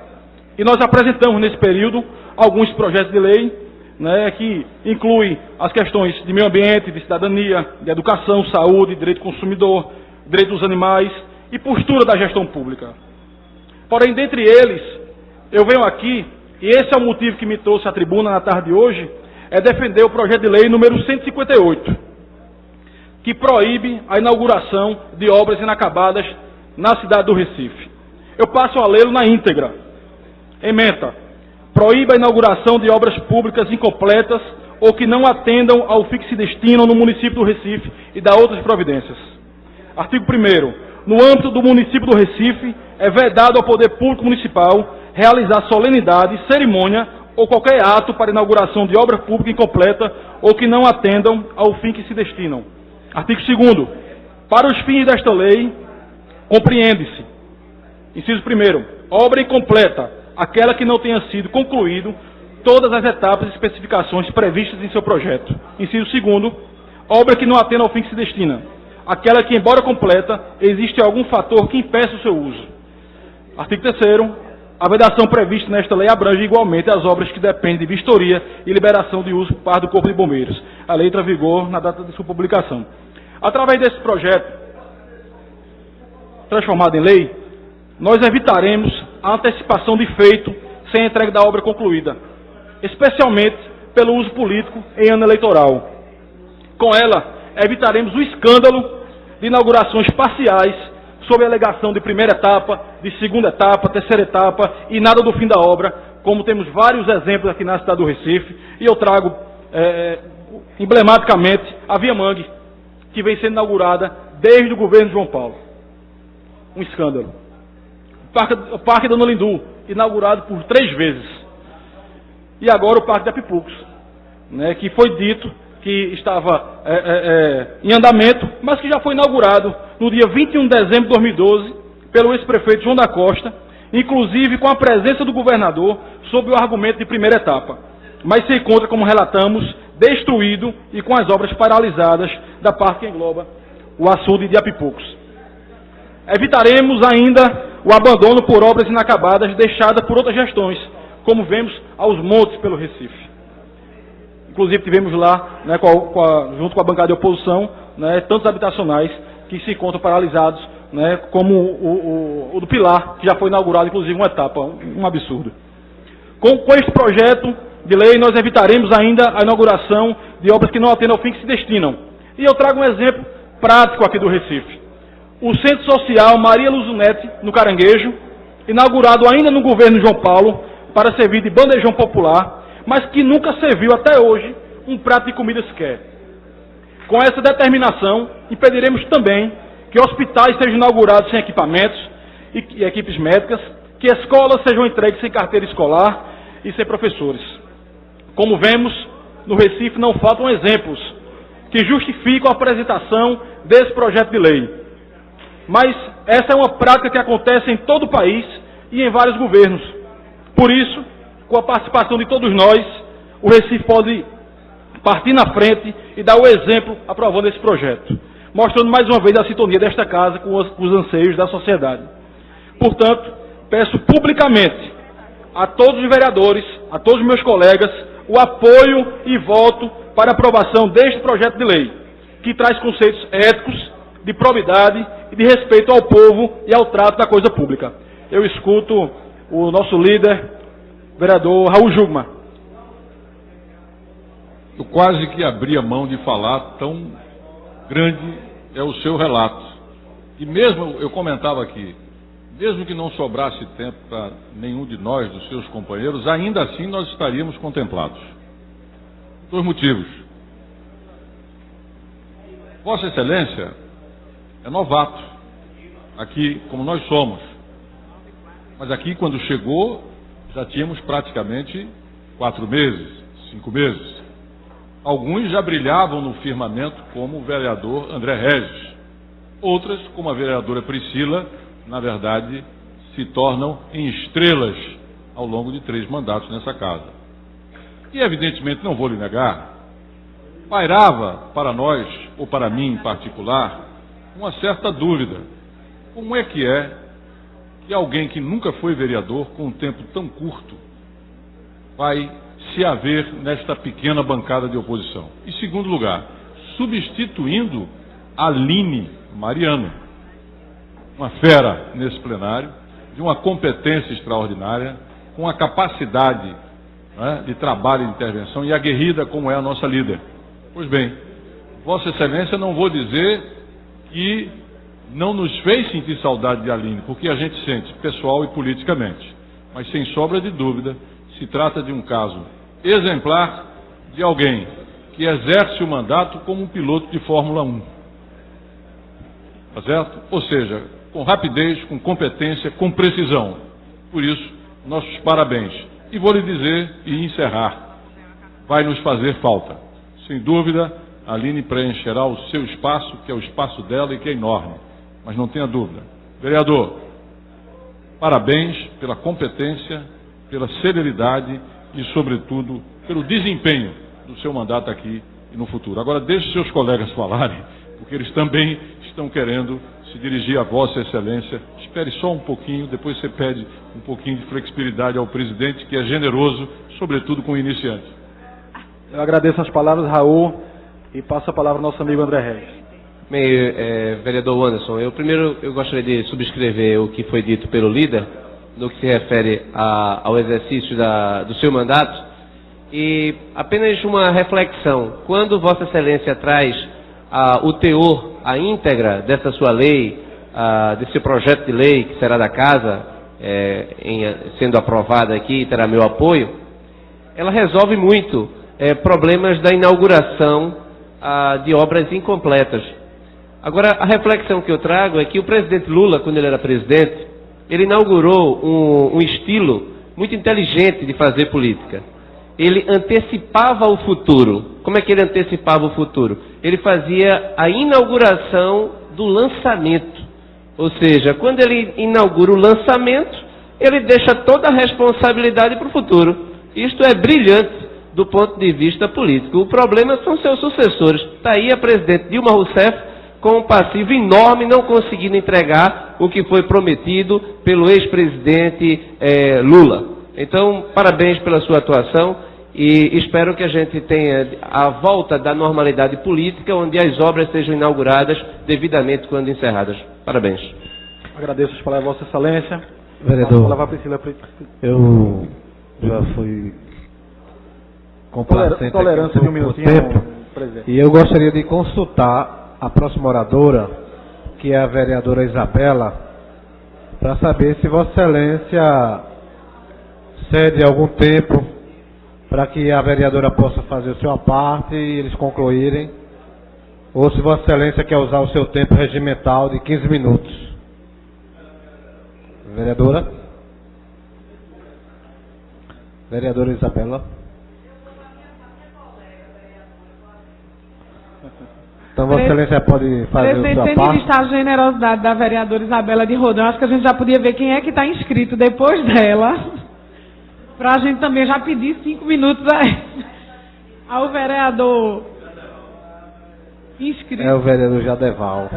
E nós apresentamos nesse período alguns projetos de lei, né, que incluem as questões de meio ambiente, de cidadania, de educação, saúde, direito do consumidor, direito dos animais e postura da gestão pública. Porém, dentre eles, eu venho aqui, e esse é o motivo que me trouxe à tribuna na tarde de hoje, é defender o projeto de lei número 158, que proíbe a inauguração de obras inacabadas na cidade do Recife. Eu passo a lê-lo na íntegra. Ementa: proíbe a inauguração de obras públicas incompletas ou que não atendam ao fim que se destinam no município do Recife e dá outras providências. Artigo 1º. No âmbito do município do Recife, é vedado ao poder público municipal realizar solenidade, cerimônia ou qualquer ato para inauguração de obra pública incompleta ou que não atendam ao fim que se destinam. Artigo 2º. Para os fins desta lei, compreende-se: inciso 1º, obra incompleta, aquela que não tenha sido concluído todas as etapas e especificações previstas em seu projeto. Inciso 2º, obra que não atenda ao fim que se destina, aquela que, embora completa, existe algum fator que impeça o seu uso. Artigo 3º, a vedação prevista nesta lei abrange igualmente as obras que dependem de vistoria e liberação de uso por parte do Corpo de Bombeiros. A lei entra em vigor na data de sua publicação. Através desse projeto, transformado em lei, nós evitaremos a antecipação de feito sem a entrega da obra concluída, especialmente pelo uso político em ano eleitoral. Com ela, evitaremos o escândalo de inaugurações parciais sob a alegação de primeira etapa, de segunda etapa, terceira etapa e nada do fim da obra, como temos vários exemplos aqui na cidade do Recife, e eu trago emblematicamente a Via Mangue, que vem sendo inaugurada desde o governo de João Paulo. Um escândalo. O Parque Dona Lindu, inaugurado por 3 vezes. E agora o Parque de Apipux, né, que foi dito que estava em andamento, mas que já foi inaugurado no dia 21 de dezembro de 2012 pelo ex-prefeito João da Costa, inclusive com a presença do governador, sob o argumento de primeira etapa, mas se encontra, como relatamos, destruído e com as obras paralisadas da parte que engloba o açude de Apipux. Evitaremos ainda o abandono por obras inacabadas deixadas por outras gestões, como vemos aos montes pelo Recife. Inclusive tivemos lá, né, junto com a bancada de oposição, né, tantos habitacionais que se encontram paralisados, né, como o do Pilar, que já foi inaugurado, inclusive, uma etapa, um absurdo. Com este projeto de lei, nós evitaremos ainda a inauguração de obras que não atendam ao fim que se destinam. E eu trago um exemplo prático aqui do Recife. O Centro Social Maria Luzunete, no Caranguejo, inaugurado ainda no governo João Paulo, para servir de bandejão popular, mas que nunca serviu até hoje um prato de comida sequer. Com essa determinação, impediremos também que hospitais sejam inaugurados sem equipamentos e equipes médicas, que escolas sejam entregues sem carteira escolar e sem professores. Como vemos, no Recife não faltam exemplos que justificam a apresentação desse projeto de lei. Mas essa é uma prática que acontece em todo o país e em vários governos. Por isso, com a participação de todos nós, o Recife pode partir na frente e dar o exemplo aprovando esse projeto, mostrando mais uma vez a sintonia desta casa com os anseios da sociedade. Portanto, peço publicamente a todos os vereadores, a todos os meus colegas, o apoio e voto para a aprovação deste projeto de lei, que traz conceitos éticos, de probidade e de respeito ao povo e ao trato da coisa pública. Eu escuto o nosso líder, vereador Raul Jugman. Eu quase que abri a mão de falar, tão grande é o seu relato. E mesmo, eu comentava aqui, mesmo que não sobrasse tempo para nenhum de nós, dos seus companheiros, ainda assim nós estaríamos contemplados. 2 motivos. Vossa Excelência é novato, aqui como nós somos. Mas aqui, quando chegou, já tínhamos praticamente 4 meses, 5 meses. Alguns já brilhavam no firmamento como o vereador André Regis. Outras, como a vereadora Priscila, na verdade, se tornam em estrelas ao longo de 3 mandatos nessa casa. E, evidentemente, não vou lhe negar, pairava para nós, ou para mim em particular, uma certa dúvida. Como é que alguém que nunca foi vereador, com um tempo tão curto, vai se haver nesta pequena bancada de oposição? Em segundo lugar, substituindo a Aline Mariano, uma fera nesse plenário, de uma competência extraordinária, com a capacidade, né, de trabalho e de intervenção, e aguerrida como é a nossa líder. Pois bem, Vossa Excelência, não vou dizer que não nos fez sentir saudade de Aline, porque a gente sente, pessoal e politicamente. Mas, sem sombra de dúvida, se trata de um caso exemplar de alguém que exerce o mandato como um piloto de Fórmula 1. Tá certo? Ou seja, com rapidez, com competência, com precisão. Por isso, nossos parabéns. E vou lhe dizer e encerrar, vai nos fazer falta. Sem dúvida, a Aline preencherá o seu espaço, que é o espaço dela e que é enorme. Mas não tenha dúvida. Vereador, parabéns pela competência, pela celeridade e, sobretudo, pelo desempenho do seu mandato aqui e no futuro. Agora, deixe seus colegas falarem, porque eles também estão querendo se dirigir a Vossa Excelência. Espere só um pouquinho, depois você pede um pouquinho de flexibilidade ao presidente, que é generoso, sobretudo com o iniciante. Eu agradeço as palavras, Raul, e passo a palavra ao nosso amigo André Regis. Bem, vereador Anderson, eu gostaria de subscrever o que foi dito pelo líder, no que se refere ao exercício do seu mandato, e apenas uma reflexão. Quando Vossa Excelência traz o teor, a íntegra dessa sua lei, desse projeto de lei que será da casa, sendo aprovada aqui, terá meu apoio, ela resolve muito problemas da inauguração de obras incompletas. Agora, a reflexão que eu trago é que o presidente Lula, quando ele era presidente, ele inaugurou um estilo muito inteligente de fazer política. Ele antecipava o futuro. Como é que ele antecipava o futuro? Ele fazia a inauguração do lançamento. Ou seja, quando ele inaugura o lançamento, ele deixa toda a responsabilidade para o futuro. Isto é brilhante do ponto de vista político. O problema são seus sucessores. Está aí a presidente Dilma Rousseff com um passivo enorme, não conseguindo entregar o que foi prometido pelo ex-presidente Lula. Então, parabéns pela sua atuação e espero que a gente tenha a volta da normalidade política, onde as obras sejam inauguradas devidamente quando encerradas. Parabéns. Agradeço as palavras, Vossa Excelência. Vereador, eu já fui complacente tolerância de um minutinho, tempo, presidente. E eu gostaria de consultar a próxima oradora, que é a vereadora Isabela, para saber se Vossa Excelência cede algum tempo para que a vereadora possa fazer a sua parte e eles concluírem, ou se Vossa Excelência quer usar o seu tempo regimental de 15 minutos. Vereadora? Vereadora Isabela? Então, Vossa Excelência pode fazer a sua tendo parte. em vista a generosidade da vereadora Isabela de Rodão, acho que a gente já podia ver quem é que está inscrito depois dela, para a gente também já pedir 5 minutos ao vereador inscrito. É o vereador Jadeval.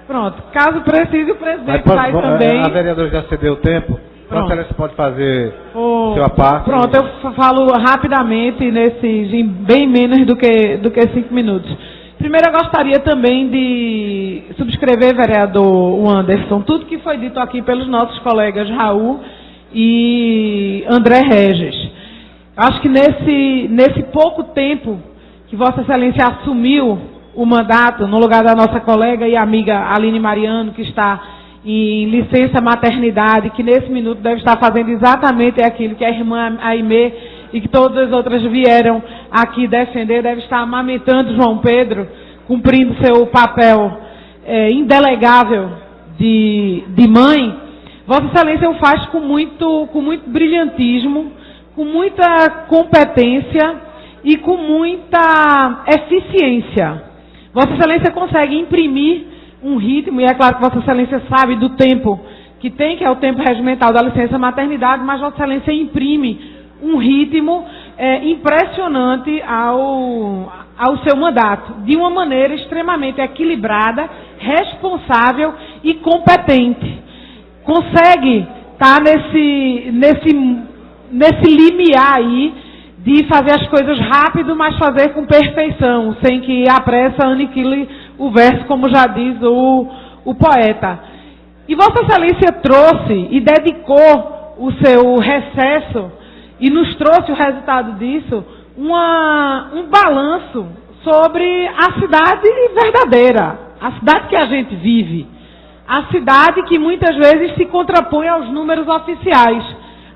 Pronto, caso precise, o presidente sai também. A vereadora já cedeu o tempo. Vossa Excelência pode fazer sua parte. Pronto, eu falo rapidamente, em bem menos do que 5 minutos. Primeiro, eu gostaria também de subscrever, vereador Anderson, tudo que foi dito aqui pelos nossos colegas Raul e André Regis. Acho que nesse pouco tempo que Vossa Excelência assumiu o mandato, no lugar da nossa colega e amiga Aline Mariano, que está em licença maternidade, que nesse minuto deve estar fazendo exatamente aquilo que a irmã Aimee e que todas as outras vieram aqui defender, deve estar amamentando João Pedro, cumprindo seu papel indelegável de mãe. Vossa Excelência o faz com muito brilhantismo, com muita competência e com muita eficiência. Vossa Excelência consegue imprimir um ritmo, e é claro que Vossa Excelência sabe do tempo que tem, que é o tempo regimental da licença maternidade, mas Vossa Excelência imprime um ritmo impressionante ao seu mandato, de uma maneira extremamente equilibrada, responsável e competente. Consegue estar nesse limiar aí de fazer as coisas rápido, mas fazer com perfeição, sem que a pressa aniquile o verso, como já diz o poeta. E Vossa Excelência trouxe e dedicou o seu recesso e nos trouxe o resultado disso, um balanço sobre a cidade verdadeira, a cidade que a gente vive, a cidade que muitas vezes se contrapõe aos números oficiais,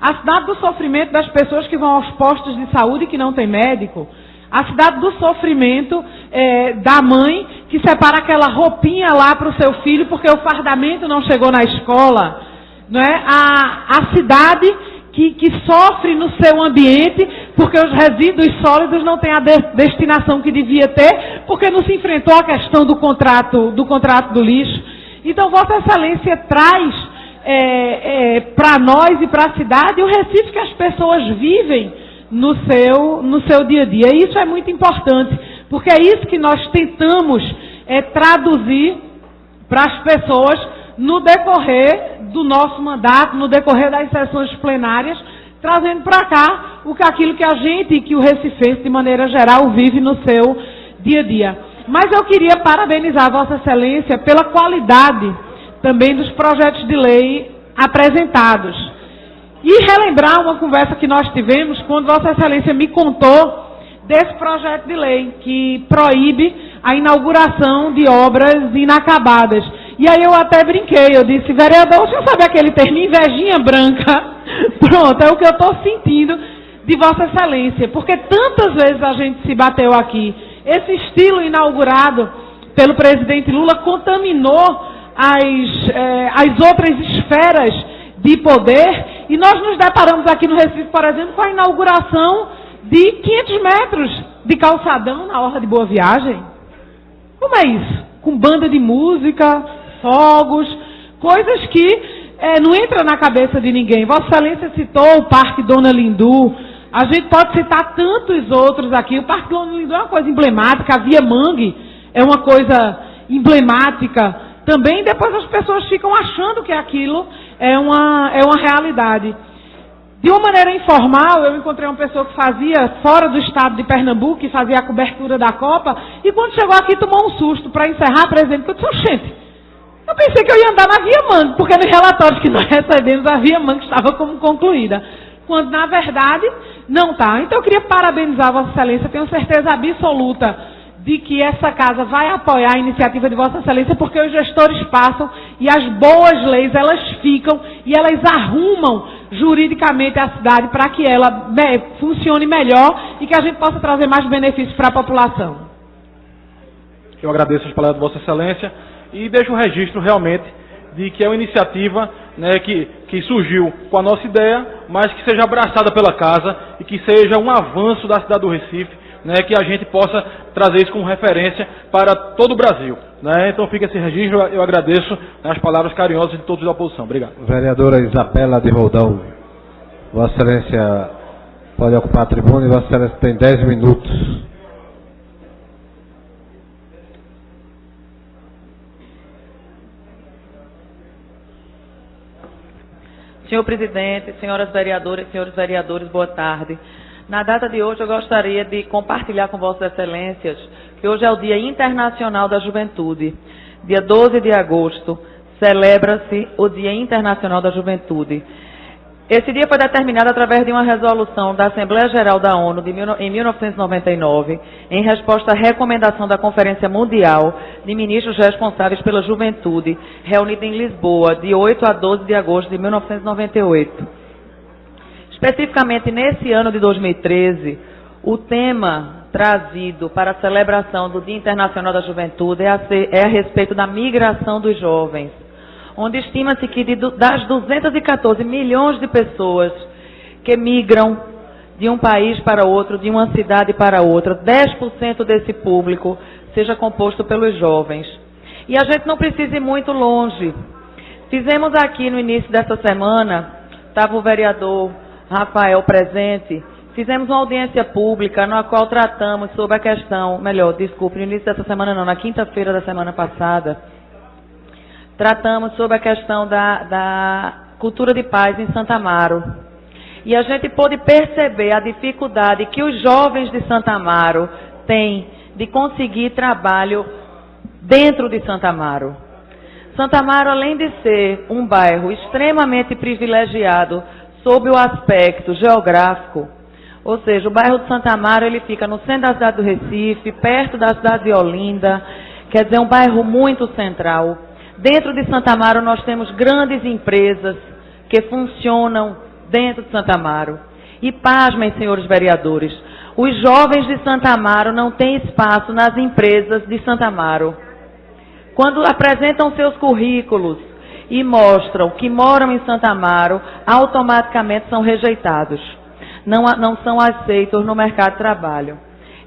a cidade do sofrimento das pessoas que vão aos postos de saúde e que não tem médico, a cidade do sofrimento da mãe que separa aquela roupinha lá para o seu filho porque o fardamento não chegou na escola, não é? A cidade que sofre no seu ambiente porque os resíduos sólidos não têm a destinação que devia ter, porque não se enfrentou a questão do contrato do lixo. Então, Vossa Excelência traz para nós e para a cidade o Recife que as pessoas vivem no seu dia a dia. E isso é muito importante, porque é isso que nós tentamos traduzir para as pessoas no decorrer do nosso mandato, no decorrer das sessões plenárias, trazendo para cá aquilo que a gente e que o recifense, de maneira geral, vive no seu dia a dia. Mas eu queria parabenizar Vossa Excelência pela qualidade também dos projetos de lei apresentados. E relembrar uma conversa que nós tivemos quando Vossa Excelência me contou desse projeto de lei que proíbe a inauguração de obras inacabadas. E aí eu até brinquei, eu disse, vereador, o senhor sabe aquele termo, invejinha branca? Pronto, é o que eu estou sentindo de Vossa Excelência, porque tantas vezes a gente se bateu aqui. Esse estilo inaugurado pelo presidente Lula contaminou as outras esferas de poder, e nós nos deparamos aqui no Recife, por exemplo, com a inauguração de 500 metros de calçadão na Orla de Boa Viagem. Como é isso? Com banda de música, fogos, coisas que não entram na cabeça de ninguém. Vossa Excelência citou o Parque Dona Lindu, a gente pode citar tantos outros aqui. O Parque Dona Lindu é uma coisa emblemática, a Via Mangue é uma coisa emblemática também. Depois as pessoas ficam achando que aquilo é uma realidade. De uma maneira informal, eu encontrei uma pessoa que fazia fora do estado de Pernambuco, que fazia a cobertura da Copa, e quando chegou aqui tomou um susto. Para encerrar, presidente, eu disse, gente, eu pensei que eu ia andar na Via Mangue, porque nos relatórios que nós recebemos, a Via Mangue estava como concluída, quando na verdade não está. Então eu queria parabenizar Vossa Excelência, tenho certeza absoluta de que essa casa vai apoiar a iniciativa de Vossa Excelência, porque os gestores passam e as boas leis, elas ficam e elas arrumam juridicamente a cidade para que ela funcione melhor e que a gente possa trazer mais benefícios para a população. Eu agradeço as palavras de Vossa Excelência e deixo o registro realmente de que é uma iniciativa, né, que surgiu com a nossa ideia, mas que seja abraçada pela casa e que seja um avanço da cidade do Recife, né, que a gente possa trazer isso como referência para todo o Brasil. Né? Então fica esse registro, eu agradeço as palavras carinhosas de todos da oposição. Obrigado. Vereadora Isabela de Roldão, Vossa Excelência pode ocupar a tribuna e Vossa Excelência tem 10 minutos. Senhor presidente, senhoras vereadoras e senhores vereadores, boa tarde. Na data de hoje, eu gostaria de compartilhar com Vossas Excelências que hoje é o Dia Internacional da Juventude. Dia 12 de agosto, celebra-se o Dia Internacional da Juventude. Esse dia foi determinado através de uma resolução da Assembleia Geral da ONU em 1999, em resposta à recomendação da Conferência Mundial de Ministros Responsáveis pela Juventude, reunida em Lisboa, de 8 a 12 de agosto de 1998. Especificamente nesse ano de 2013, o tema trazido para a celebração do Dia Internacional da Juventude é a respeito da migração dos jovens, onde estima-se que das 214 milhões de pessoas que migram de um país para outro, de uma cidade para outra, 10% desse público seja composto pelos jovens. E a gente não precisa ir muito longe. Fizemos aqui no início dessa semana, estava o vereador Rafael presente, fizemos uma audiência pública na qual tratamos sobre a questão, no início dessa semana não, na quinta-feira da semana passada, tratamos sobre a questão da cultura de paz em Santa Amaro. E a gente pôde perceber a dificuldade que os jovens de Santa Amaro têm de conseguir trabalho dentro de Santa Amaro. Santa Amaro, além de ser um bairro extremamente privilegiado sob o aspecto geográfico, ou seja, o bairro de Santa Amaro ele fica no centro da cidade do Recife, perto da cidade de Olinda, quer dizer, um bairro muito central. Dentro de Santa Amaro nós temos grandes empresas que funcionam dentro de Santa Amaro. E pasmem, senhores vereadores, os jovens de Santa Amaro não têm espaço nas empresas de Santa Amaro. Quando apresentam seus currículos e mostram que moram em Santa Amaro, automaticamente são rejeitados. Não são aceitos no mercado de trabalho.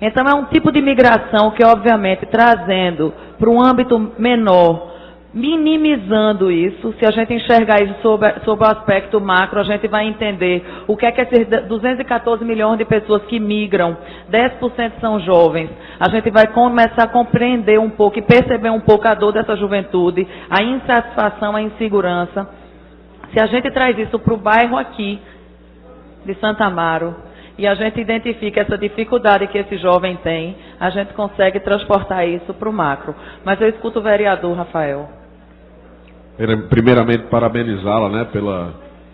Então é um tipo de migração que, obviamente, trazendo para um âmbito menor, minimizando isso, se a gente enxergar isso sob o aspecto macro, a gente vai entender o que é esses 214 milhões de pessoas que migram, 10% são jovens. A gente vai começar a compreender um pouco e perceber um pouco a dor dessa juventude, a insatisfação, a insegurança. Se a gente traz isso para o bairro aqui de Santa Amaro, e a gente identifica essa dificuldade que esse jovem tem, a gente consegue transportar isso para o macro. Mas eu escuto o vereador Rafael. Primeiramente, parabenizá-la, né,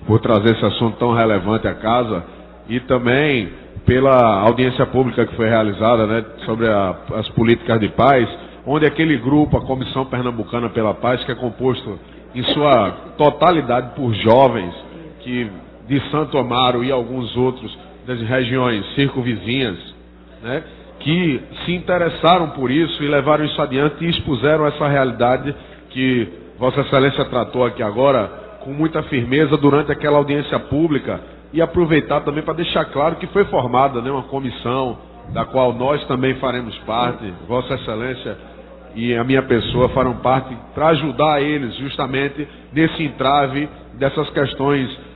por trazer esse assunto tão relevante à casa e também pela audiência pública que foi realizada, né, sobre as políticas de paz, onde aquele grupo, a Comissão Pernambucana pela Paz, que é composto em sua totalidade por jovens que de Santo Amaro e alguns outros das regiões circunvizinhas, né, que se interessaram por isso e levaram isso adiante e expuseram essa realidade que Vossa Excelência tratou aqui agora com muita firmeza durante aquela audiência pública e aproveitar também para deixar claro que foi formada, né, uma comissão da qual nós também faremos parte, Vossa Excelência e a minha pessoa farão parte para ajudar eles justamente nesse entrave dessas questões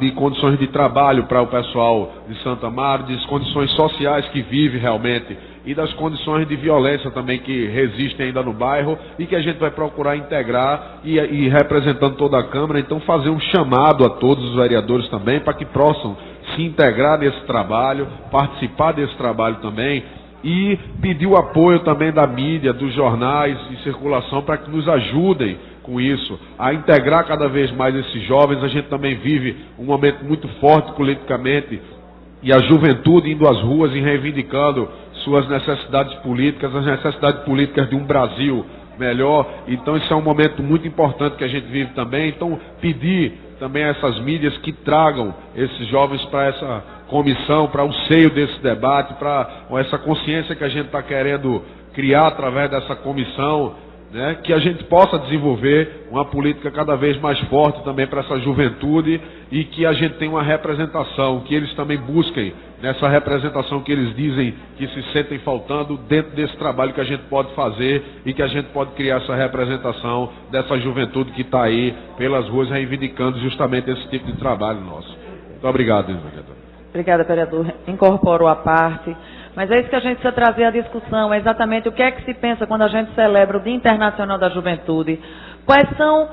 de condições de trabalho para o pessoal de Santa Amaro, das condições sociais que vive realmente e das condições de violência também que resistem ainda no bairro e que a gente vai procurar integrar e representando toda a Câmara, então fazer um chamado a todos os vereadores também para que possam se integrar nesse trabalho, participar desse trabalho também e pedir o apoio também da mídia, dos jornais em circulação para que nos ajudem com isso, a integrar cada vez mais esses jovens. A gente também vive um momento muito forte politicamente e a juventude indo às ruas e reivindicando suas necessidades políticas, as necessidades políticas de um Brasil melhor. Então isso é um momento muito importante que a gente vive também. Então pedir também a essas mídias que tragam esses jovens para essa comissão, para o seio desse debate, para essa consciência que a gente está querendo criar através dessa comissão, né, que a gente possa desenvolver uma política cada vez mais forte também para essa juventude e que a gente tenha uma representação, que eles também busquem nessa representação que eles dizem que se sentem faltando dentro desse trabalho que a gente pode fazer e que a gente pode criar essa representação dessa juventude que está aí pelas ruas reivindicando justamente esse tipo de trabalho nosso. Muito obrigado, vereador. Obrigada, vereador. Incorporo a parte. Mas é isso que a gente precisa trazer à discussão, é exatamente o que é que se pensa quando a gente celebra o Dia Internacional da Juventude. Quais são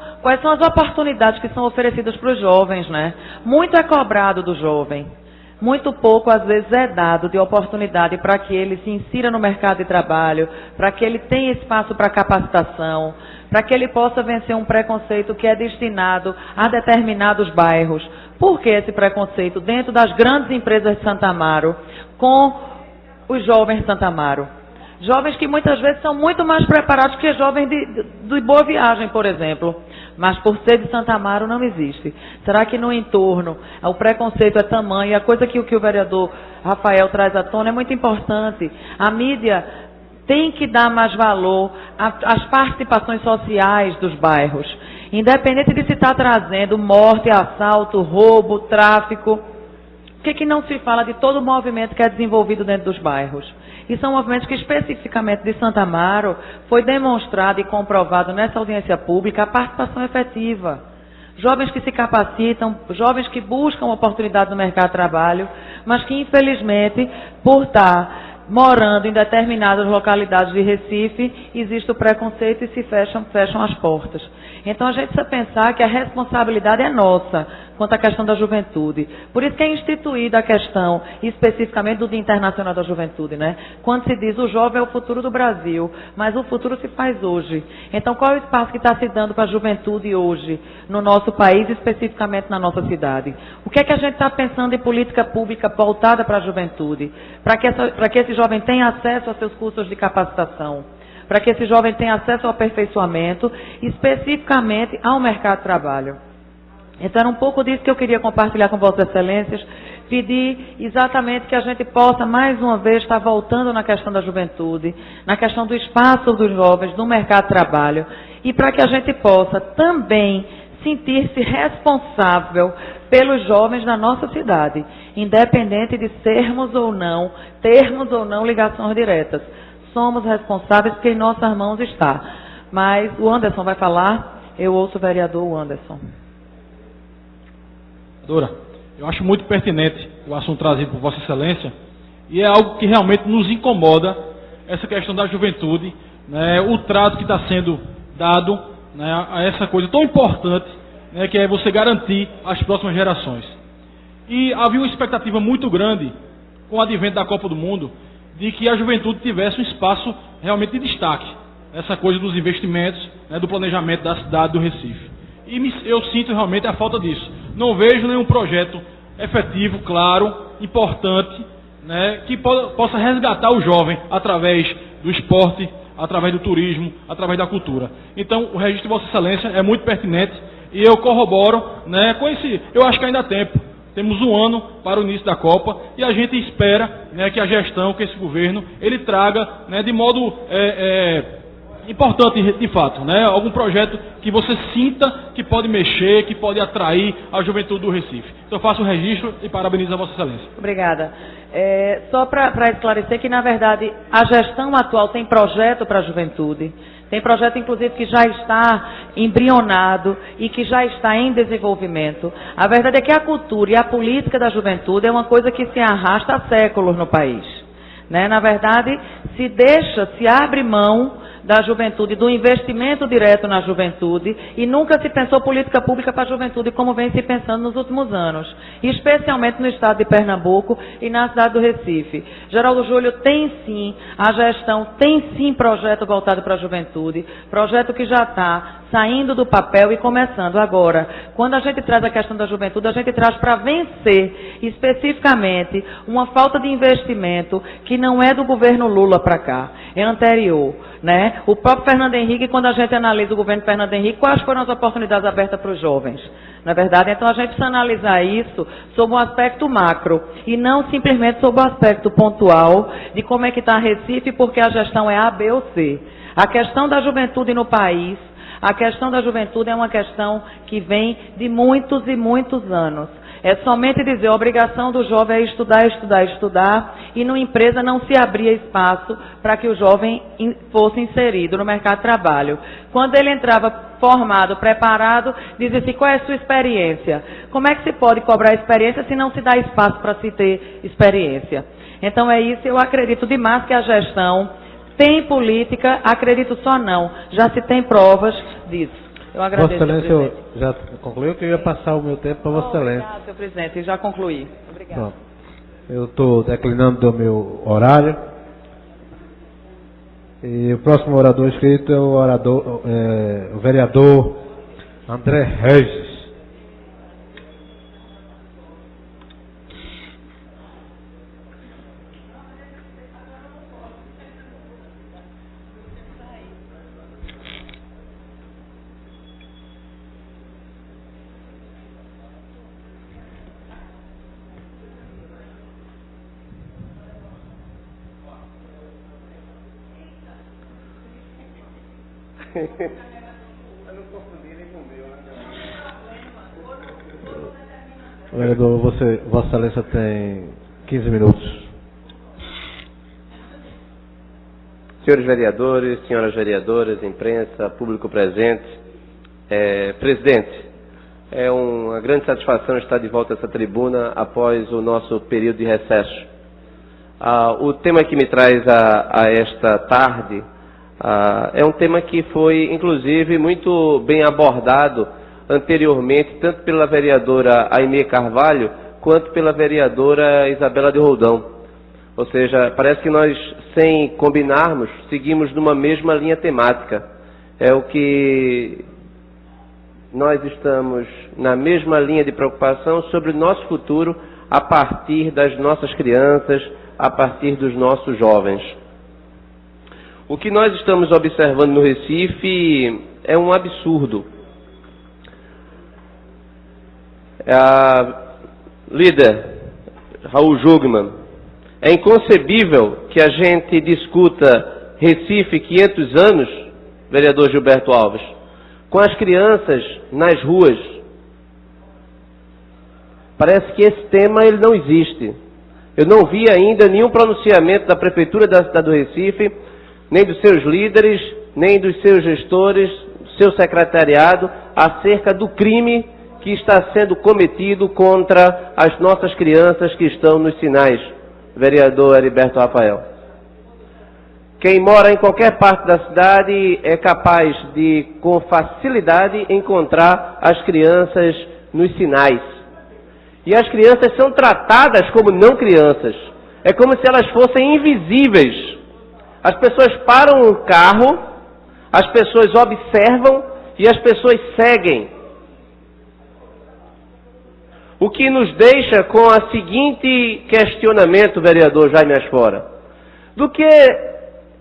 as oportunidades que são oferecidas para os jovens, né? Muito é cobrado do jovem. Muito pouco, às vezes, é dado de oportunidade para que ele se insira no mercado de trabalho, para que ele tenha espaço para capacitação, para que ele possa vencer um preconceito que é destinado a determinados bairros. Por que esse preconceito dentro das grandes empresas de Santo Amaro com os jovens de Santo Amaro? Jovens que muitas vezes são muito mais preparados que jovens de Boa Viagem, por exemplo. Mas por ser de Santo Amaro não existe. Será que no entorno o preconceito é tamanho? E a coisa que o vereador Rafael traz à tona é muito importante. A mídia tem que dar mais valor às participações sociais dos bairros. Independente de se estar trazendo morte, assalto, roubo, tráfico. Por que não se fala de todo o movimento que é desenvolvido dentro dos bairros? E são movimentos que, especificamente de Santo Amaro, foi demonstrado e comprovado nessa audiência pública a participação efetiva. Jovens que se capacitam, jovens que buscam oportunidade no mercado de trabalho, mas que, infelizmente, por estar morando em determinadas localidades de Recife, existe o preconceito e se fecham as portas. Então a gente precisa pensar que a responsabilidade é nossa quanto à questão da juventude. Por isso que é instituída a questão, especificamente do Dia Internacional da Juventude, né? Quando se diz o jovem é o futuro do Brasil, mas o futuro se faz hoje. Então qual é o espaço que está se dando para a juventude hoje, no nosso país, especificamente na nossa cidade? O que é que a gente está pensando em política pública voltada para a juventude? Para que esse jovem tenha acesso aos seus cursos de capacitação, para que esse jovem tenha acesso ao aperfeiçoamento, especificamente ao mercado de trabalho. Então, era um pouco disso que eu queria compartilhar com Vossas Excelências, pedir exatamente que a gente possa, mais uma vez, estar voltando na questão da juventude, na questão do espaço dos jovens no mercado de trabalho, e para que a gente possa também sentir-se responsável pelos jovens da nossa cidade, independente de termos ou não ligações diretas. Somos responsáveis porque em nossas mãos está. Mas o Anderson vai falar, eu ouço o vereador Anderson. Eu acho muito pertinente o assunto trazido por Vossa Excelência e é algo que realmente nos incomoda, essa questão da juventude, né, o trato que está sendo dado, né, a essa coisa tão importante, né, que é você garantir as próximas gerações. E havia uma expectativa muito grande com o advento da Copa do Mundo de que a juventude tivesse um espaço realmente de destaque, essa coisa dos investimentos, né, do planejamento da cidade do Recife. E eu sinto realmente a falta disso. Não vejo nenhum projeto efetivo, claro, importante, né, que possa resgatar o jovem através do esporte, através do turismo, através da cultura. Então, o registro de Vossa Excelência é muito pertinente e eu corroboro, né, com esse. Eu acho que ainda há tempo. Temos um ano para o início da Copa e a gente espera, né, que a gestão, que esse governo, ele traga, né, de modo importante, de fato, né, algum projeto que você sinta que pode mexer, que pode atrair a juventude do Recife. Então eu faço o registro e parabenizo a Vossa Excelência. Obrigada. Só para esclarecer que, na verdade, a gestão atual tem projeto para a juventude. Tem projeto, inclusive, que já está embrionado e que já está em desenvolvimento. A verdade é que a cultura e a política da juventude é uma coisa que se arrasta há séculos no país. Né? Na verdade, se abre mão da juventude, do investimento direto na juventude, e nunca se pensou política pública para a juventude como vem se pensando nos últimos anos, especialmente no estado de Pernambuco e na cidade do Recife. Geraldo Júlio tem sim, a gestão tem sim projeto voltado para a juventude, projeto que já está saindo do papel e começando agora. Quando a gente traz a questão da juventude, a gente traz para vencer especificamente uma falta de investimento que não é do governo Lula para cá, é anterior. Né? O próprio Fernando Henrique, quando a gente analisa o governo Fernando Henrique, quais foram as oportunidades abertas para os jovens? Na verdade, então a gente precisa analisar isso sob um aspecto macro e não simplesmente sob o aspecto pontual de como é que está Recife, porque a gestão é A, B ou C. A questão da juventude no país, a questão da juventude é uma questão que vem de muitos e muitos anos. É somente dizer a obrigação do jovem é estudar, estudar, estudar, e numa empresa não se abria espaço para que o jovem fosse inserido no mercado de trabalho. Quando ele entrava formado, preparado, dizia assim, qual é a sua experiência? Como é que se pode cobrar experiência se não se dá espaço para se ter experiência? Então é isso, eu acredito demais que a gestão tem política, acredito só não, já se tem provas disso. Eu agradeço, Vossa Excelência, senhor presidente. eu já concluiu que eu ia passar o meu tempo para Vossa Excelência. Obrigado, senhor presidente. Já concluí. Obrigado. Pronto. Eu estou declinando do meu horário. E o próximo orador inscrito é o vereador André Regis. Vereador, Vossa Excelência tem 15 minutos. Senhores vereadores, senhoras vereadoras, imprensa, público presente, presidente, é uma grande satisfação estar de volta a essa tribuna após o nosso período de recesso. O tema que me traz a esta tarde é um tema que foi, inclusive, muito bem abordado anteriormente, tanto pela vereadora Aimee Carvalho, quanto pela vereadora Isabela de Roldão. Ou seja, parece que nós, sem combinarmos, seguimos numa mesma linha temática. É o que nós estamos na mesma linha de preocupação sobre o nosso futuro a partir das nossas crianças, a partir dos nossos jovens. O que nós estamos observando no Recife é um absurdo. Líder Raul Jugman, é inconcebível que a gente discuta Recife 500 anos, vereador Gilberto Alves, com as crianças nas ruas. Parece que esse tema ele não existe. Eu não vi ainda nenhum pronunciamento da Prefeitura da cidade do Recife, nem dos seus líderes, nem dos seus gestores, do seu secretariado, acerca do crime que está sendo cometido contra as nossas crianças que estão nos sinais, vereador Heriberto Rafael. Quem mora em qualquer parte da cidade é capaz de, com facilidade, encontrar as crianças nos sinais. E as crianças são tratadas como não crianças. É como se elas fossem invisíveis. As pessoas param um carro, as pessoas observam e as pessoas seguem. O que nos deixa com o seguinte questionamento, vereador Jaime Asfora. Do que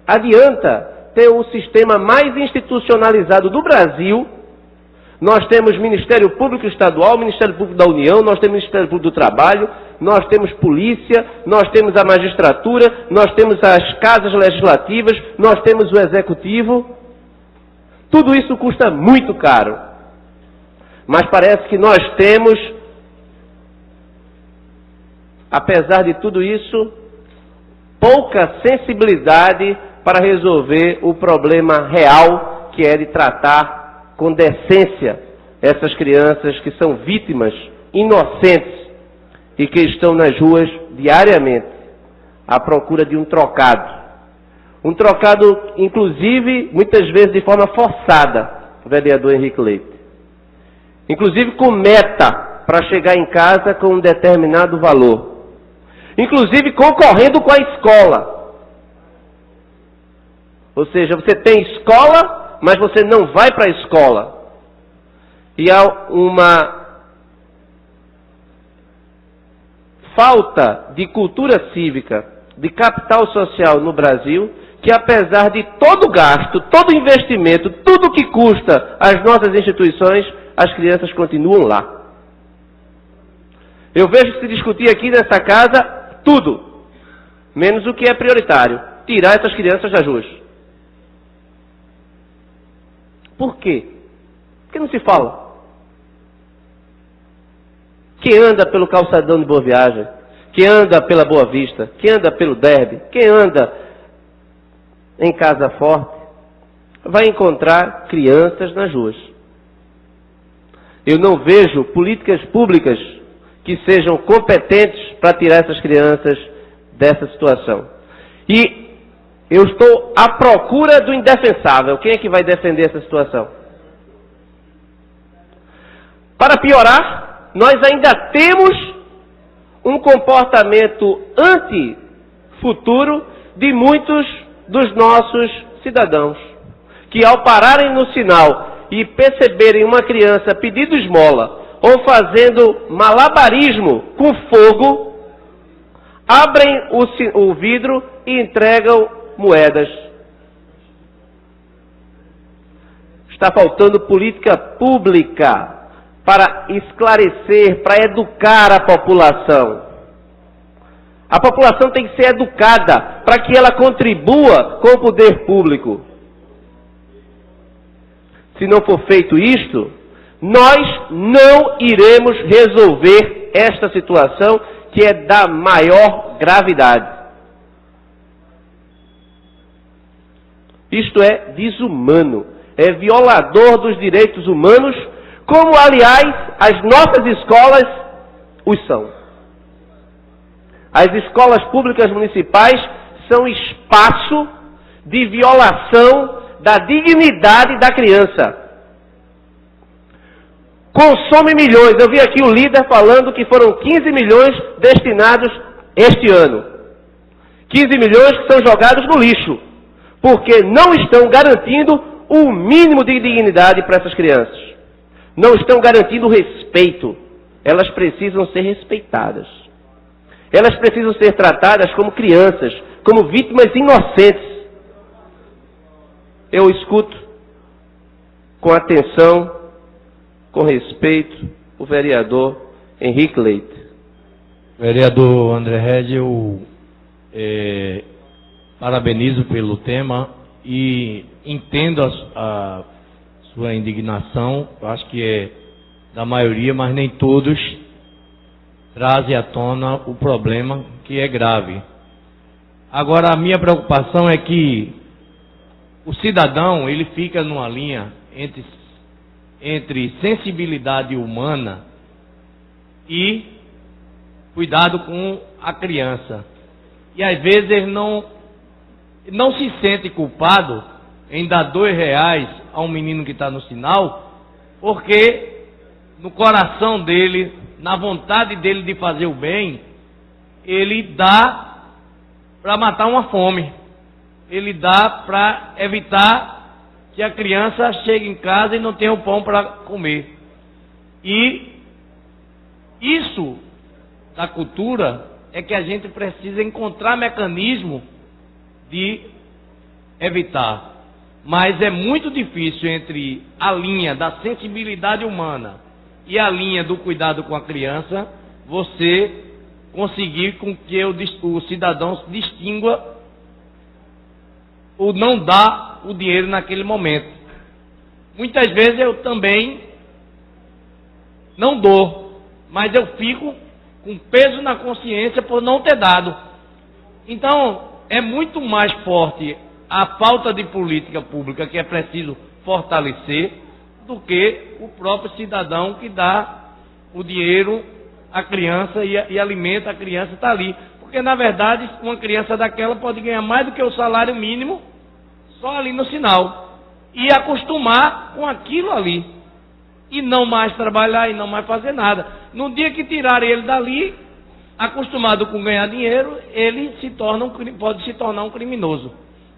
adianta ter o sistema mais institucionalizado do Brasil? Nós temos Ministério Público Estadual, Ministério Público da União, nós temos Ministério Público do Trabalho, nós temos polícia, nós temos a magistratura, nós temos as casas legislativas, nós temos o executivo. Tudo isso custa muito caro. Mas parece que nós temos, apesar de tudo isso, pouca sensibilidade para resolver o problema real, que é de tratar com decência essas crianças que são vítimas inocentes e que estão nas ruas diariamente à procura de um trocado. Um trocado, inclusive, muitas vezes de forma forçada, vereador Henrique Leite. Inclusive com meta para chegar em casa com um determinado valor. Inclusive concorrendo com a escola. Ou seja, você tem escola, mas você não vai para a escola. E há uma falta de cultura cívica, de capital social no Brasil, que apesar de todo gasto, todo investimento, tudo que custa as nossas instituições, as crianças continuam lá. Eu vejo se discutir aqui nessa casa tudo, menos o que é prioritário, tirar essas crianças das ruas. Por quê? Por que não se fala? Quem anda pelo calçadão de Boa Viagem, quem anda pela Boa Vista, quem anda pelo Derby, quem anda em Casa Forte, vai encontrar crianças nas ruas. Eu não vejo políticas públicas que sejam competentes para tirar essas crianças dessa situação. E eu estou à procura do indefensável. Quem é que vai defender essa situação? Para piorar, nós ainda temos um comportamento anti-futuro de muitos dos nossos cidadãos, que ao pararem no sinal e perceberem uma criança pedindo esmola ou fazendo malabarismo com fogo, abrem o vidro e entregam moedas. Está faltando política pública para esclarecer, para educar a população. A população tem que ser educada para que ela contribua com o poder público. Se não for feito isto, nós não iremos resolver esta situação que é da maior gravidade. Isto é desumano, é violador dos direitos humanos, como, aliás, as nossas escolas os são. As escolas públicas municipais são espaço de violação da dignidade da criança. Consome milhões. Eu vi aqui o líder falando que foram 15 milhões destinados este ano. 15 milhões que são jogados no lixo, porque não estão garantindo o mínimo de dignidade para essas crianças. Não estão garantindo respeito. Elas precisam ser respeitadas. Elas precisam ser tratadas como crianças, como vítimas inocentes. Eu escuto com atenção, com respeito, o vereador Henrique Leite. Vereador André Rede, eu parabenizo pelo tema e entendo a sua indignação. Eu acho que é da maioria, mas nem todos trazem à tona o problema, que é grave. Agora, a minha preocupação é que o cidadão, ele fica numa linha entre sensibilidade humana e cuidado com a criança. E às vezes ele não se sente culpado em dar R$2 a um menino que está no sinal, porque no coração dele, na vontade dele de fazer o bem, ele dá para matar uma fome. Ele dá para evitar que a criança chegue em casa e não tenha o pão para comer. E isso da cultura é que a gente precisa encontrar mecanismo de evitar. Mas é muito difícil entre a linha da sensibilidade humana e a linha do cuidado com a criança, você conseguir com que o cidadão se distingua ou não dá o dinheiro naquele momento. Muitas vezes eu também não dou, mas eu fico com peso na consciência por não ter dado. Então, é muito mais forte a falta de política pública que é preciso fortalecer do que o próprio cidadão que dá o dinheiro à criança e alimenta a criança, está ali. Porque, na verdade, uma criança daquela pode ganhar mais do que o salário mínimo só ali no sinal. E acostumar com aquilo ali. E não mais trabalhar e não mais fazer nada. No dia que tirarem ele dali, acostumado com ganhar dinheiro, ele pode se tornar um criminoso.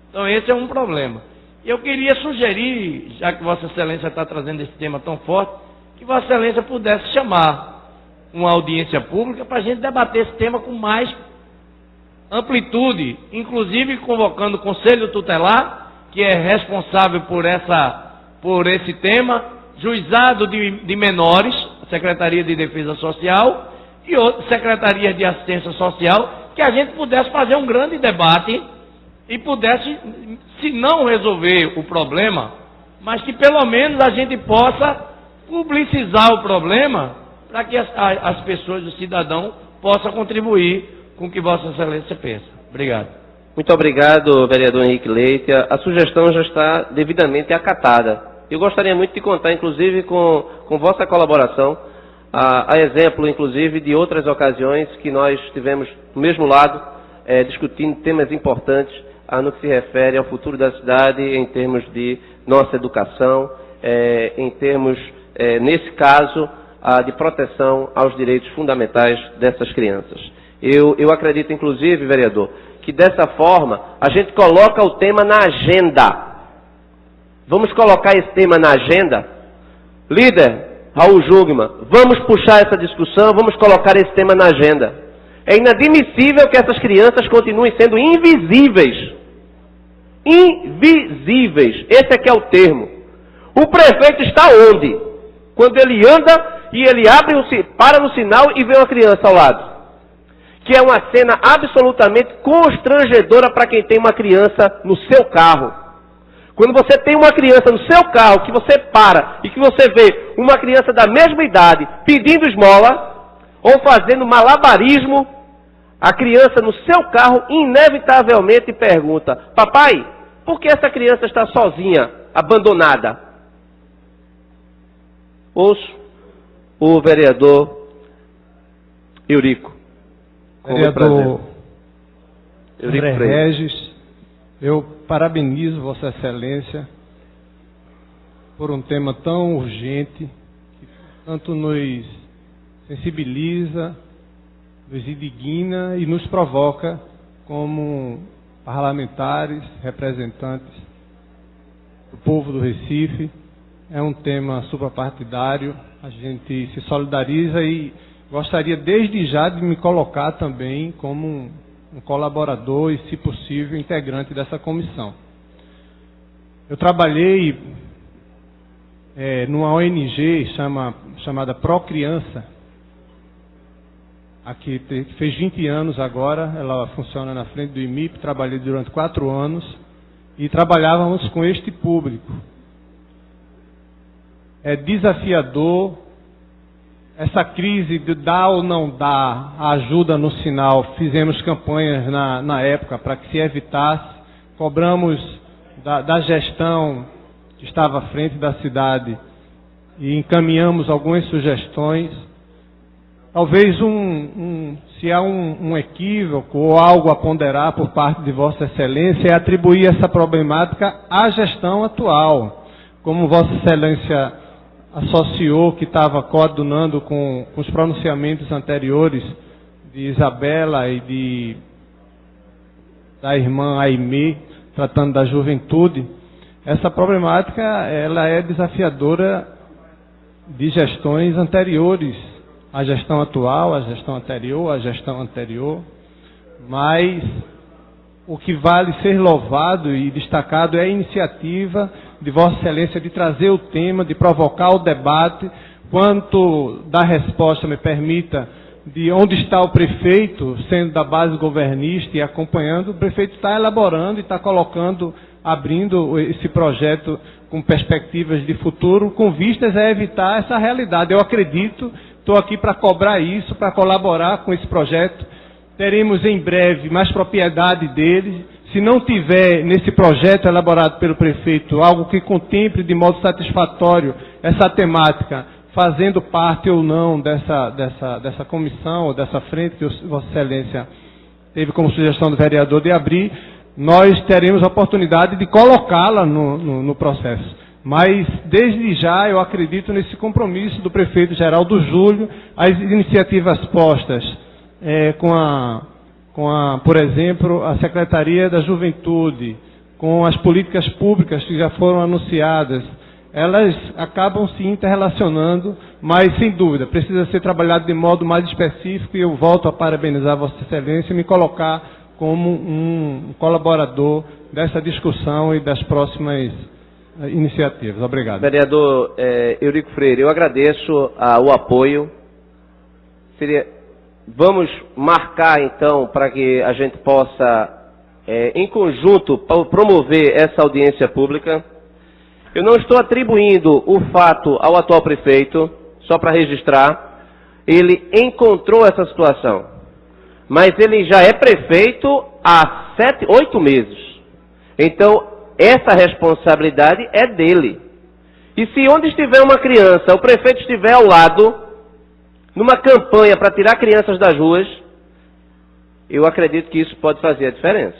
Então esse é um problema. Eu queria sugerir, já que Vossa Excelência está trazendo esse tema tão forte, que Vossa Excelência pudesse chamar uma audiência pública para a gente debater esse tema com mais amplitude, inclusive convocando o Conselho Tutelar, que é responsável por esse tema, Juizado de Menores, Secretaria de Defesa Social e outras Secretarias de Assistência Social, que a gente pudesse fazer um grande debate e pudesse, se não resolver o problema, mas que pelo menos a gente possa publicizar o problema para que as pessoas, o cidadão, possam contribuir com o que Vossa Excelência pensa. Obrigado. Muito obrigado, vereador Henrique Leite. A sugestão já está devidamente acatada. Eu gostaria muito de contar, inclusive, com vossa colaboração, a exemplo, inclusive, de outras ocasiões que nós estivemos do mesmo lado, discutindo temas importantes no que se refere ao futuro da cidade, em termos de nossa educação, em termos, nesse caso, de proteção aos direitos fundamentais dessas crianças. Eu acredito, inclusive, vereador, que dessa forma a gente coloca o tema na agenda. Vamos colocar esse tema na agenda? Líder, Raul Jungmann, vamos puxar essa discussão, vamos colocar esse tema na agenda. É inadmissível que essas crianças continuem sendo invisíveis. Invisíveis. Esse é que é o termo. O prefeito está onde? Quando ele anda e ele para no sinal e vê uma criança ao lado. Que é uma cena absolutamente constrangedora para quem tem uma criança no seu carro. Quando você tem uma criança no seu carro, que você para e que você vê uma criança da mesma idade pedindo esmola ou fazendo malabarismo, a criança no seu carro inevitavelmente pergunta: papai, por que essa criança está sozinha, abandonada? Ouço o vereador Eurico. Vereador André Regis, eu parabenizo Vossa Excelência por um tema tão urgente, que tanto nos sensibiliza, nos indigna e nos provoca como parlamentares, representantes do povo do Recife. É um tema suprapartidário, a gente se solidariza e gostaria desde já de me colocar também como um colaborador e, se possível, integrante dessa comissão. Eu trabalhei numa ONG chamada Procriança, aqui que fez 20 anos agora, ela funciona na frente do IMIP, trabalhei durante 4 anos e trabalhávamos com este público. É desafiador essa crise de dar ou não dar a ajuda no sinal. Fizemos campanhas na época para que se evitasse. Cobramos da gestão que estava à frente da cidade e encaminhamos algumas sugestões. Talvez se há um equívoco ou algo a ponderar por parte de Vossa Excelência é atribuir essa problemática à gestão atual. Como Vossa Excelência associou que estava coadunando com os pronunciamentos anteriores de Isabela e da irmã Aimee, tratando da juventude, essa problemática ela é desafiadora de gestões anteriores, a gestão atual, a gestão anterior, mas o que vale ser louvado e destacado é a iniciativa de Vossa Excelência de trazer o tema, de provocar o debate, quanto da resposta, me permita, de onde está o prefeito, sendo da base governista e acompanhando. O prefeito está elaborando e está colocando, abrindo esse projeto com perspectivas de futuro, com vistas a evitar essa realidade. Eu acredito, estou aqui para cobrar isso, para colaborar com esse projeto. Teremos em breve mais propriedade dele. Se não tiver nesse projeto elaborado pelo prefeito algo que contemple de modo satisfatório essa temática, fazendo parte ou não dessa comissão ou dessa frente que Vossa Excelência teve como sugestão do vereador de abrir, nós teremos a oportunidade de colocá-la no processo. Mas, desde já, eu acredito nesse compromisso do prefeito Geraldo Júlio, as iniciativas postas por exemplo, a Secretaria da Juventude, com as políticas públicas que já foram anunciadas, elas acabam se interrelacionando, mas, sem dúvida, precisa ser trabalhado de modo mais específico e eu volto a parabenizar Vossa Excelência e me colocar como um colaborador dessa discussão e das próximas iniciativas. Obrigado. Vereador Eurico Freire, eu agradeço o apoio. Vamos marcar, então, para que a gente possa, em conjunto, promover essa audiência pública. Eu não estou atribuindo o fato ao atual prefeito, só para registrar. Ele encontrou essa situação. Mas ele já é prefeito há 8 meses. Então, essa responsabilidade é dele. E se onde estiver uma criança, o prefeito estiver ao lado, numa campanha para tirar crianças das ruas, eu acredito que isso pode fazer a diferença.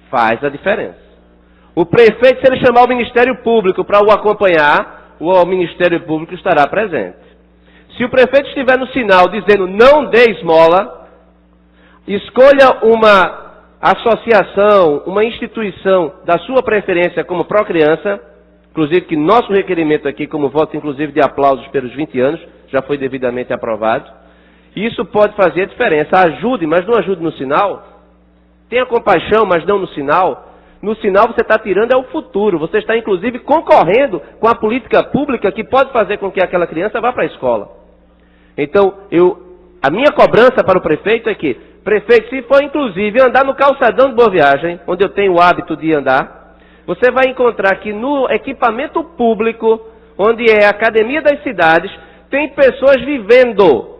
Faz a diferença. O prefeito, se ele chamar o Ministério Público para o acompanhar, o Ministério Público estará presente. Se o prefeito estiver no sinal dizendo não dê esmola, escolha uma associação, uma instituição da sua preferência como pró-criança, inclusive que nosso requerimento aqui, como voto inclusive de aplausos pelos 20 anos, já foi devidamente aprovado. Isso pode fazer a diferença. Ajude, mas não ajude no sinal. Tenha compaixão, mas não no sinal. No sinal você está tirando é o futuro. Você está inclusive concorrendo com a política pública que pode fazer com que aquela criança vá para a escola. Então, a minha cobrança para o prefeito é que, prefeito, se for inclusive andar no calçadão de Boa Viagem, onde eu tenho o hábito de andar, você vai encontrar que no equipamento público, onde é a Academia das Cidades, tem pessoas vivendo.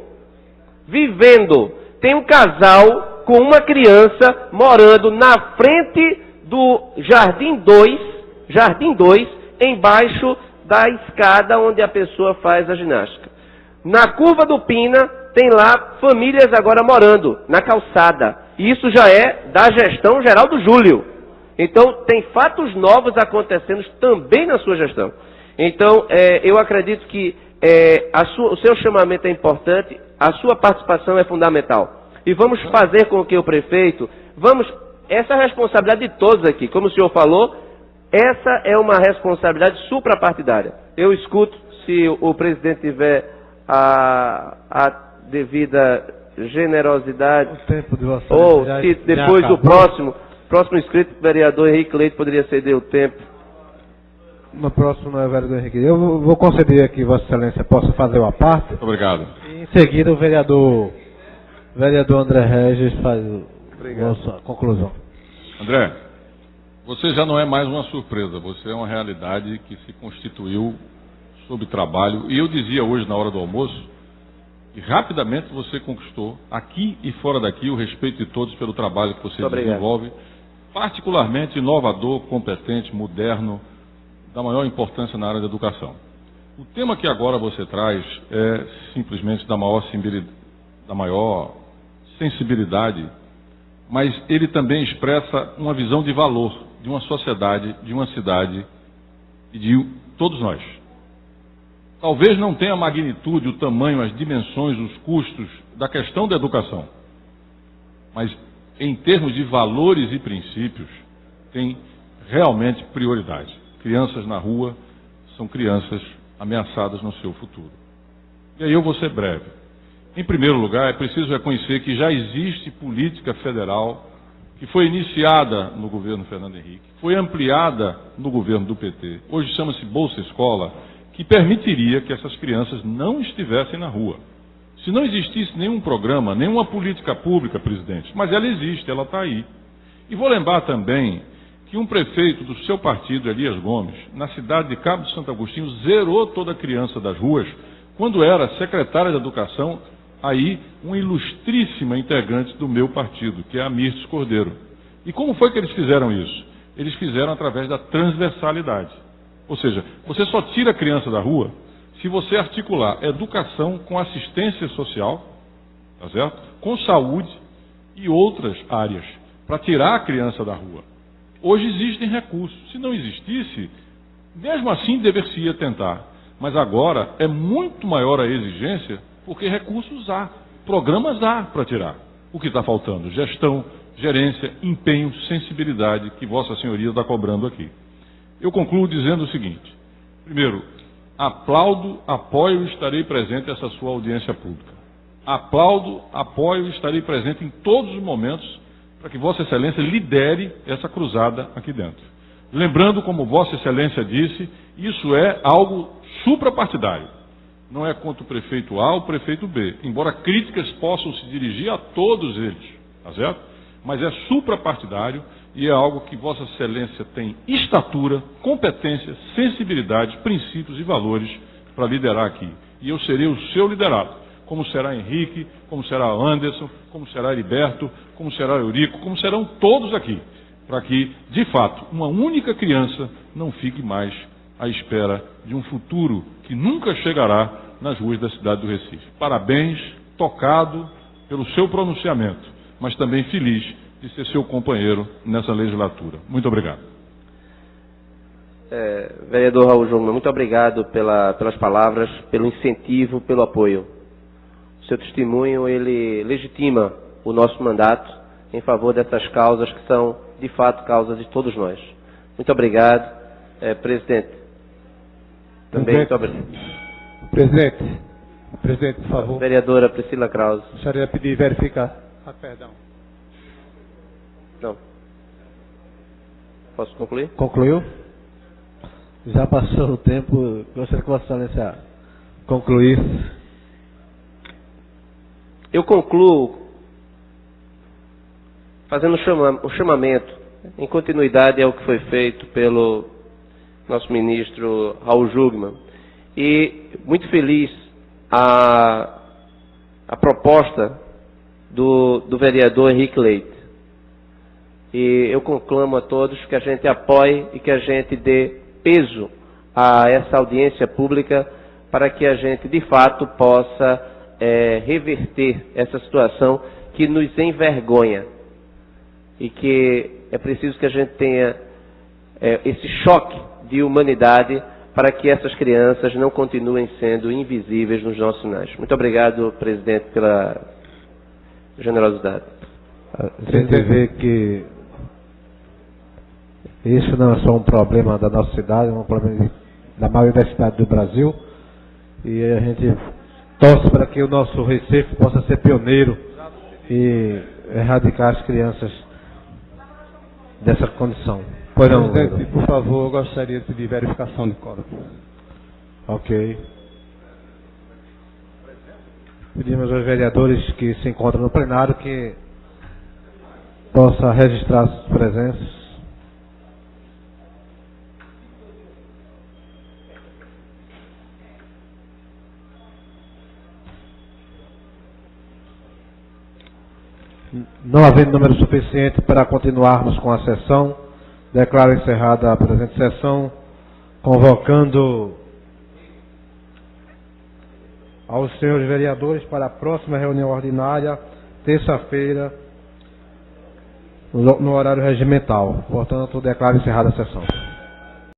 Tem um casal com uma criança morando na frente do Jardim 2, embaixo da escada onde a pessoa faz a ginástica. Na Curva do Pina, tem lá famílias agora morando na calçada. E isso já é da gestão geral do Júlio. Então, tem fatos novos acontecendo também na sua gestão. Então, eu acredito que o seu chamamento é importante, a sua participação é fundamental. E vamos fazer com que o prefeito, essa é a responsabilidade de todos aqui. Como o senhor falou, essa é uma responsabilidade suprapartidária. Eu escuto, se o presidente tiver a devida generosidade, ou se depois do próximo inscrito, o vereador Henrique Leite poderia ceder o tempo. No próximo é o vereador Henrique Leite. Eu vou conceder aqui, Vossa Excelência, possa fazer uma parte. Obrigado. E em seguida o vereador André Regis faz a conclusão. André, você já não é mais uma surpresa, você é uma realidade que se constituiu sob trabalho. E eu dizia hoje na hora do almoço, e rapidamente você conquistou, aqui e fora daqui, o respeito de todos pelo trabalho que você desenvolve, particularmente inovador, competente, moderno, da maior importância na área da educação. O tema que agora você traz é simplesmente da maior sensibilidade, mas ele também expressa uma visão de valor de uma sociedade, de uma cidade e de todos nós. Talvez não tenha a magnitude, o tamanho, as dimensões, os custos da questão da educação. Mas, em termos de valores e princípios, tem realmente prioridade. Crianças na rua são crianças ameaçadas no seu futuro. E aí eu vou ser breve. Em primeiro lugar, é preciso reconhecer que já existe política federal que foi iniciada no governo Fernando Henrique, foi ampliada no governo do PT, hoje chama-se Bolsa Escola, que permitiria que essas crianças não estivessem na rua. Se não existisse nenhum programa, nenhuma política pública, presidente, mas ela existe, ela está aí. E vou lembrar também que um prefeito do seu partido, Elias Gomes, na cidade de Cabo de Santo Agostinho, zerou toda a criança das ruas, quando era secretária de Educação, aí uma ilustríssima integrante do meu partido, que é a Mirtes Cordeiro. E como foi que eles fizeram isso? Eles fizeram através da transversalidade. Ou seja, você só tira a criança da rua se você articular educação com assistência social, tá certo? Com saúde e outras áreas, para tirar a criança da rua. Hoje existem recursos. Se não existisse, mesmo assim deveria tentar. Mas agora é muito maior a exigência, porque recursos há, programas há para tirar. O que está faltando? Gestão, gerência, empenho, sensibilidade, que Vossa Senhoria está cobrando aqui. Eu concluo dizendo o seguinte. Primeiro, aplaudo, apoio e estarei presente nessa sua audiência pública. Aplaudo, apoio e estarei presente em todos os momentos para que Vossa Excelência lidere essa cruzada aqui dentro. Lembrando, como Vossa Excelência disse, isso é algo suprapartidário. Não é contra o prefeito A ou o prefeito B, embora críticas possam se dirigir a todos eles, tá certo? Mas é suprapartidário e é algo que Vossa Excelência tem estatura, competência, sensibilidade, princípios e valores para liderar aqui. E eu serei o seu liderado, como será Henrique, como será Anderson, como será Heriberto, como será Eurico, como serão todos aqui, para que, de fato, uma única criança não fique mais à espera de um futuro que nunca chegará nas ruas da cidade do Recife. Parabéns, tocado pelo seu pronunciamento, mas também feliz de ser seu companheiro nessa legislatura. Muito obrigado. Vereador Raul Jungmann, muito obrigado pelas palavras, pelo incentivo, pelo apoio. O seu testemunho, ele legitima o nosso mandato em favor dessas causas que são, de fato, causas de todos nós. Muito obrigado. Presidente. Também muito obrigado. Presidente, por favor. Vereadora Priscila Krause. Gostaria de pedir verificar. Perdão. Não. Posso concluir? Concluiu? Já passou o tempo. Gostaria que Vossa Excelência concluísse. Eu concluo fazendo um chamamento, em continuidade ao que foi feito pelo nosso ministro Raul Jungmann. E muito feliz a proposta do vereador Henrique Leite. E eu conclamo a todos que a gente apoie e que a gente dê peso a essa audiência pública para que a gente, de fato, possa reverter essa situação que nos envergonha e que é preciso que a gente tenha esse choque de humanidade para que essas crianças não continuem sendo invisíveis nos nossos sinais. Muito obrigado, presidente, pela generosidade. A gente vê que isso não é só um problema da nossa cidade, é um problema da maioria das cidades do Brasil. E a gente torce para que o nosso Recife possa ser pioneiro e erradicar as crianças dessa condição. Pois não, presidente, por favor, eu gostaria de pedir verificação de quórum. Ok. Pedimos aos vereadores que se encontram no plenário que possa registrar suas presenças. Não havendo número suficiente para continuarmos com a sessão, declaro encerrada a presente sessão, convocando aos senhores vereadores para a próxima reunião ordinária, terça-feira, no horário regimental. Portanto, declaro encerrada a sessão.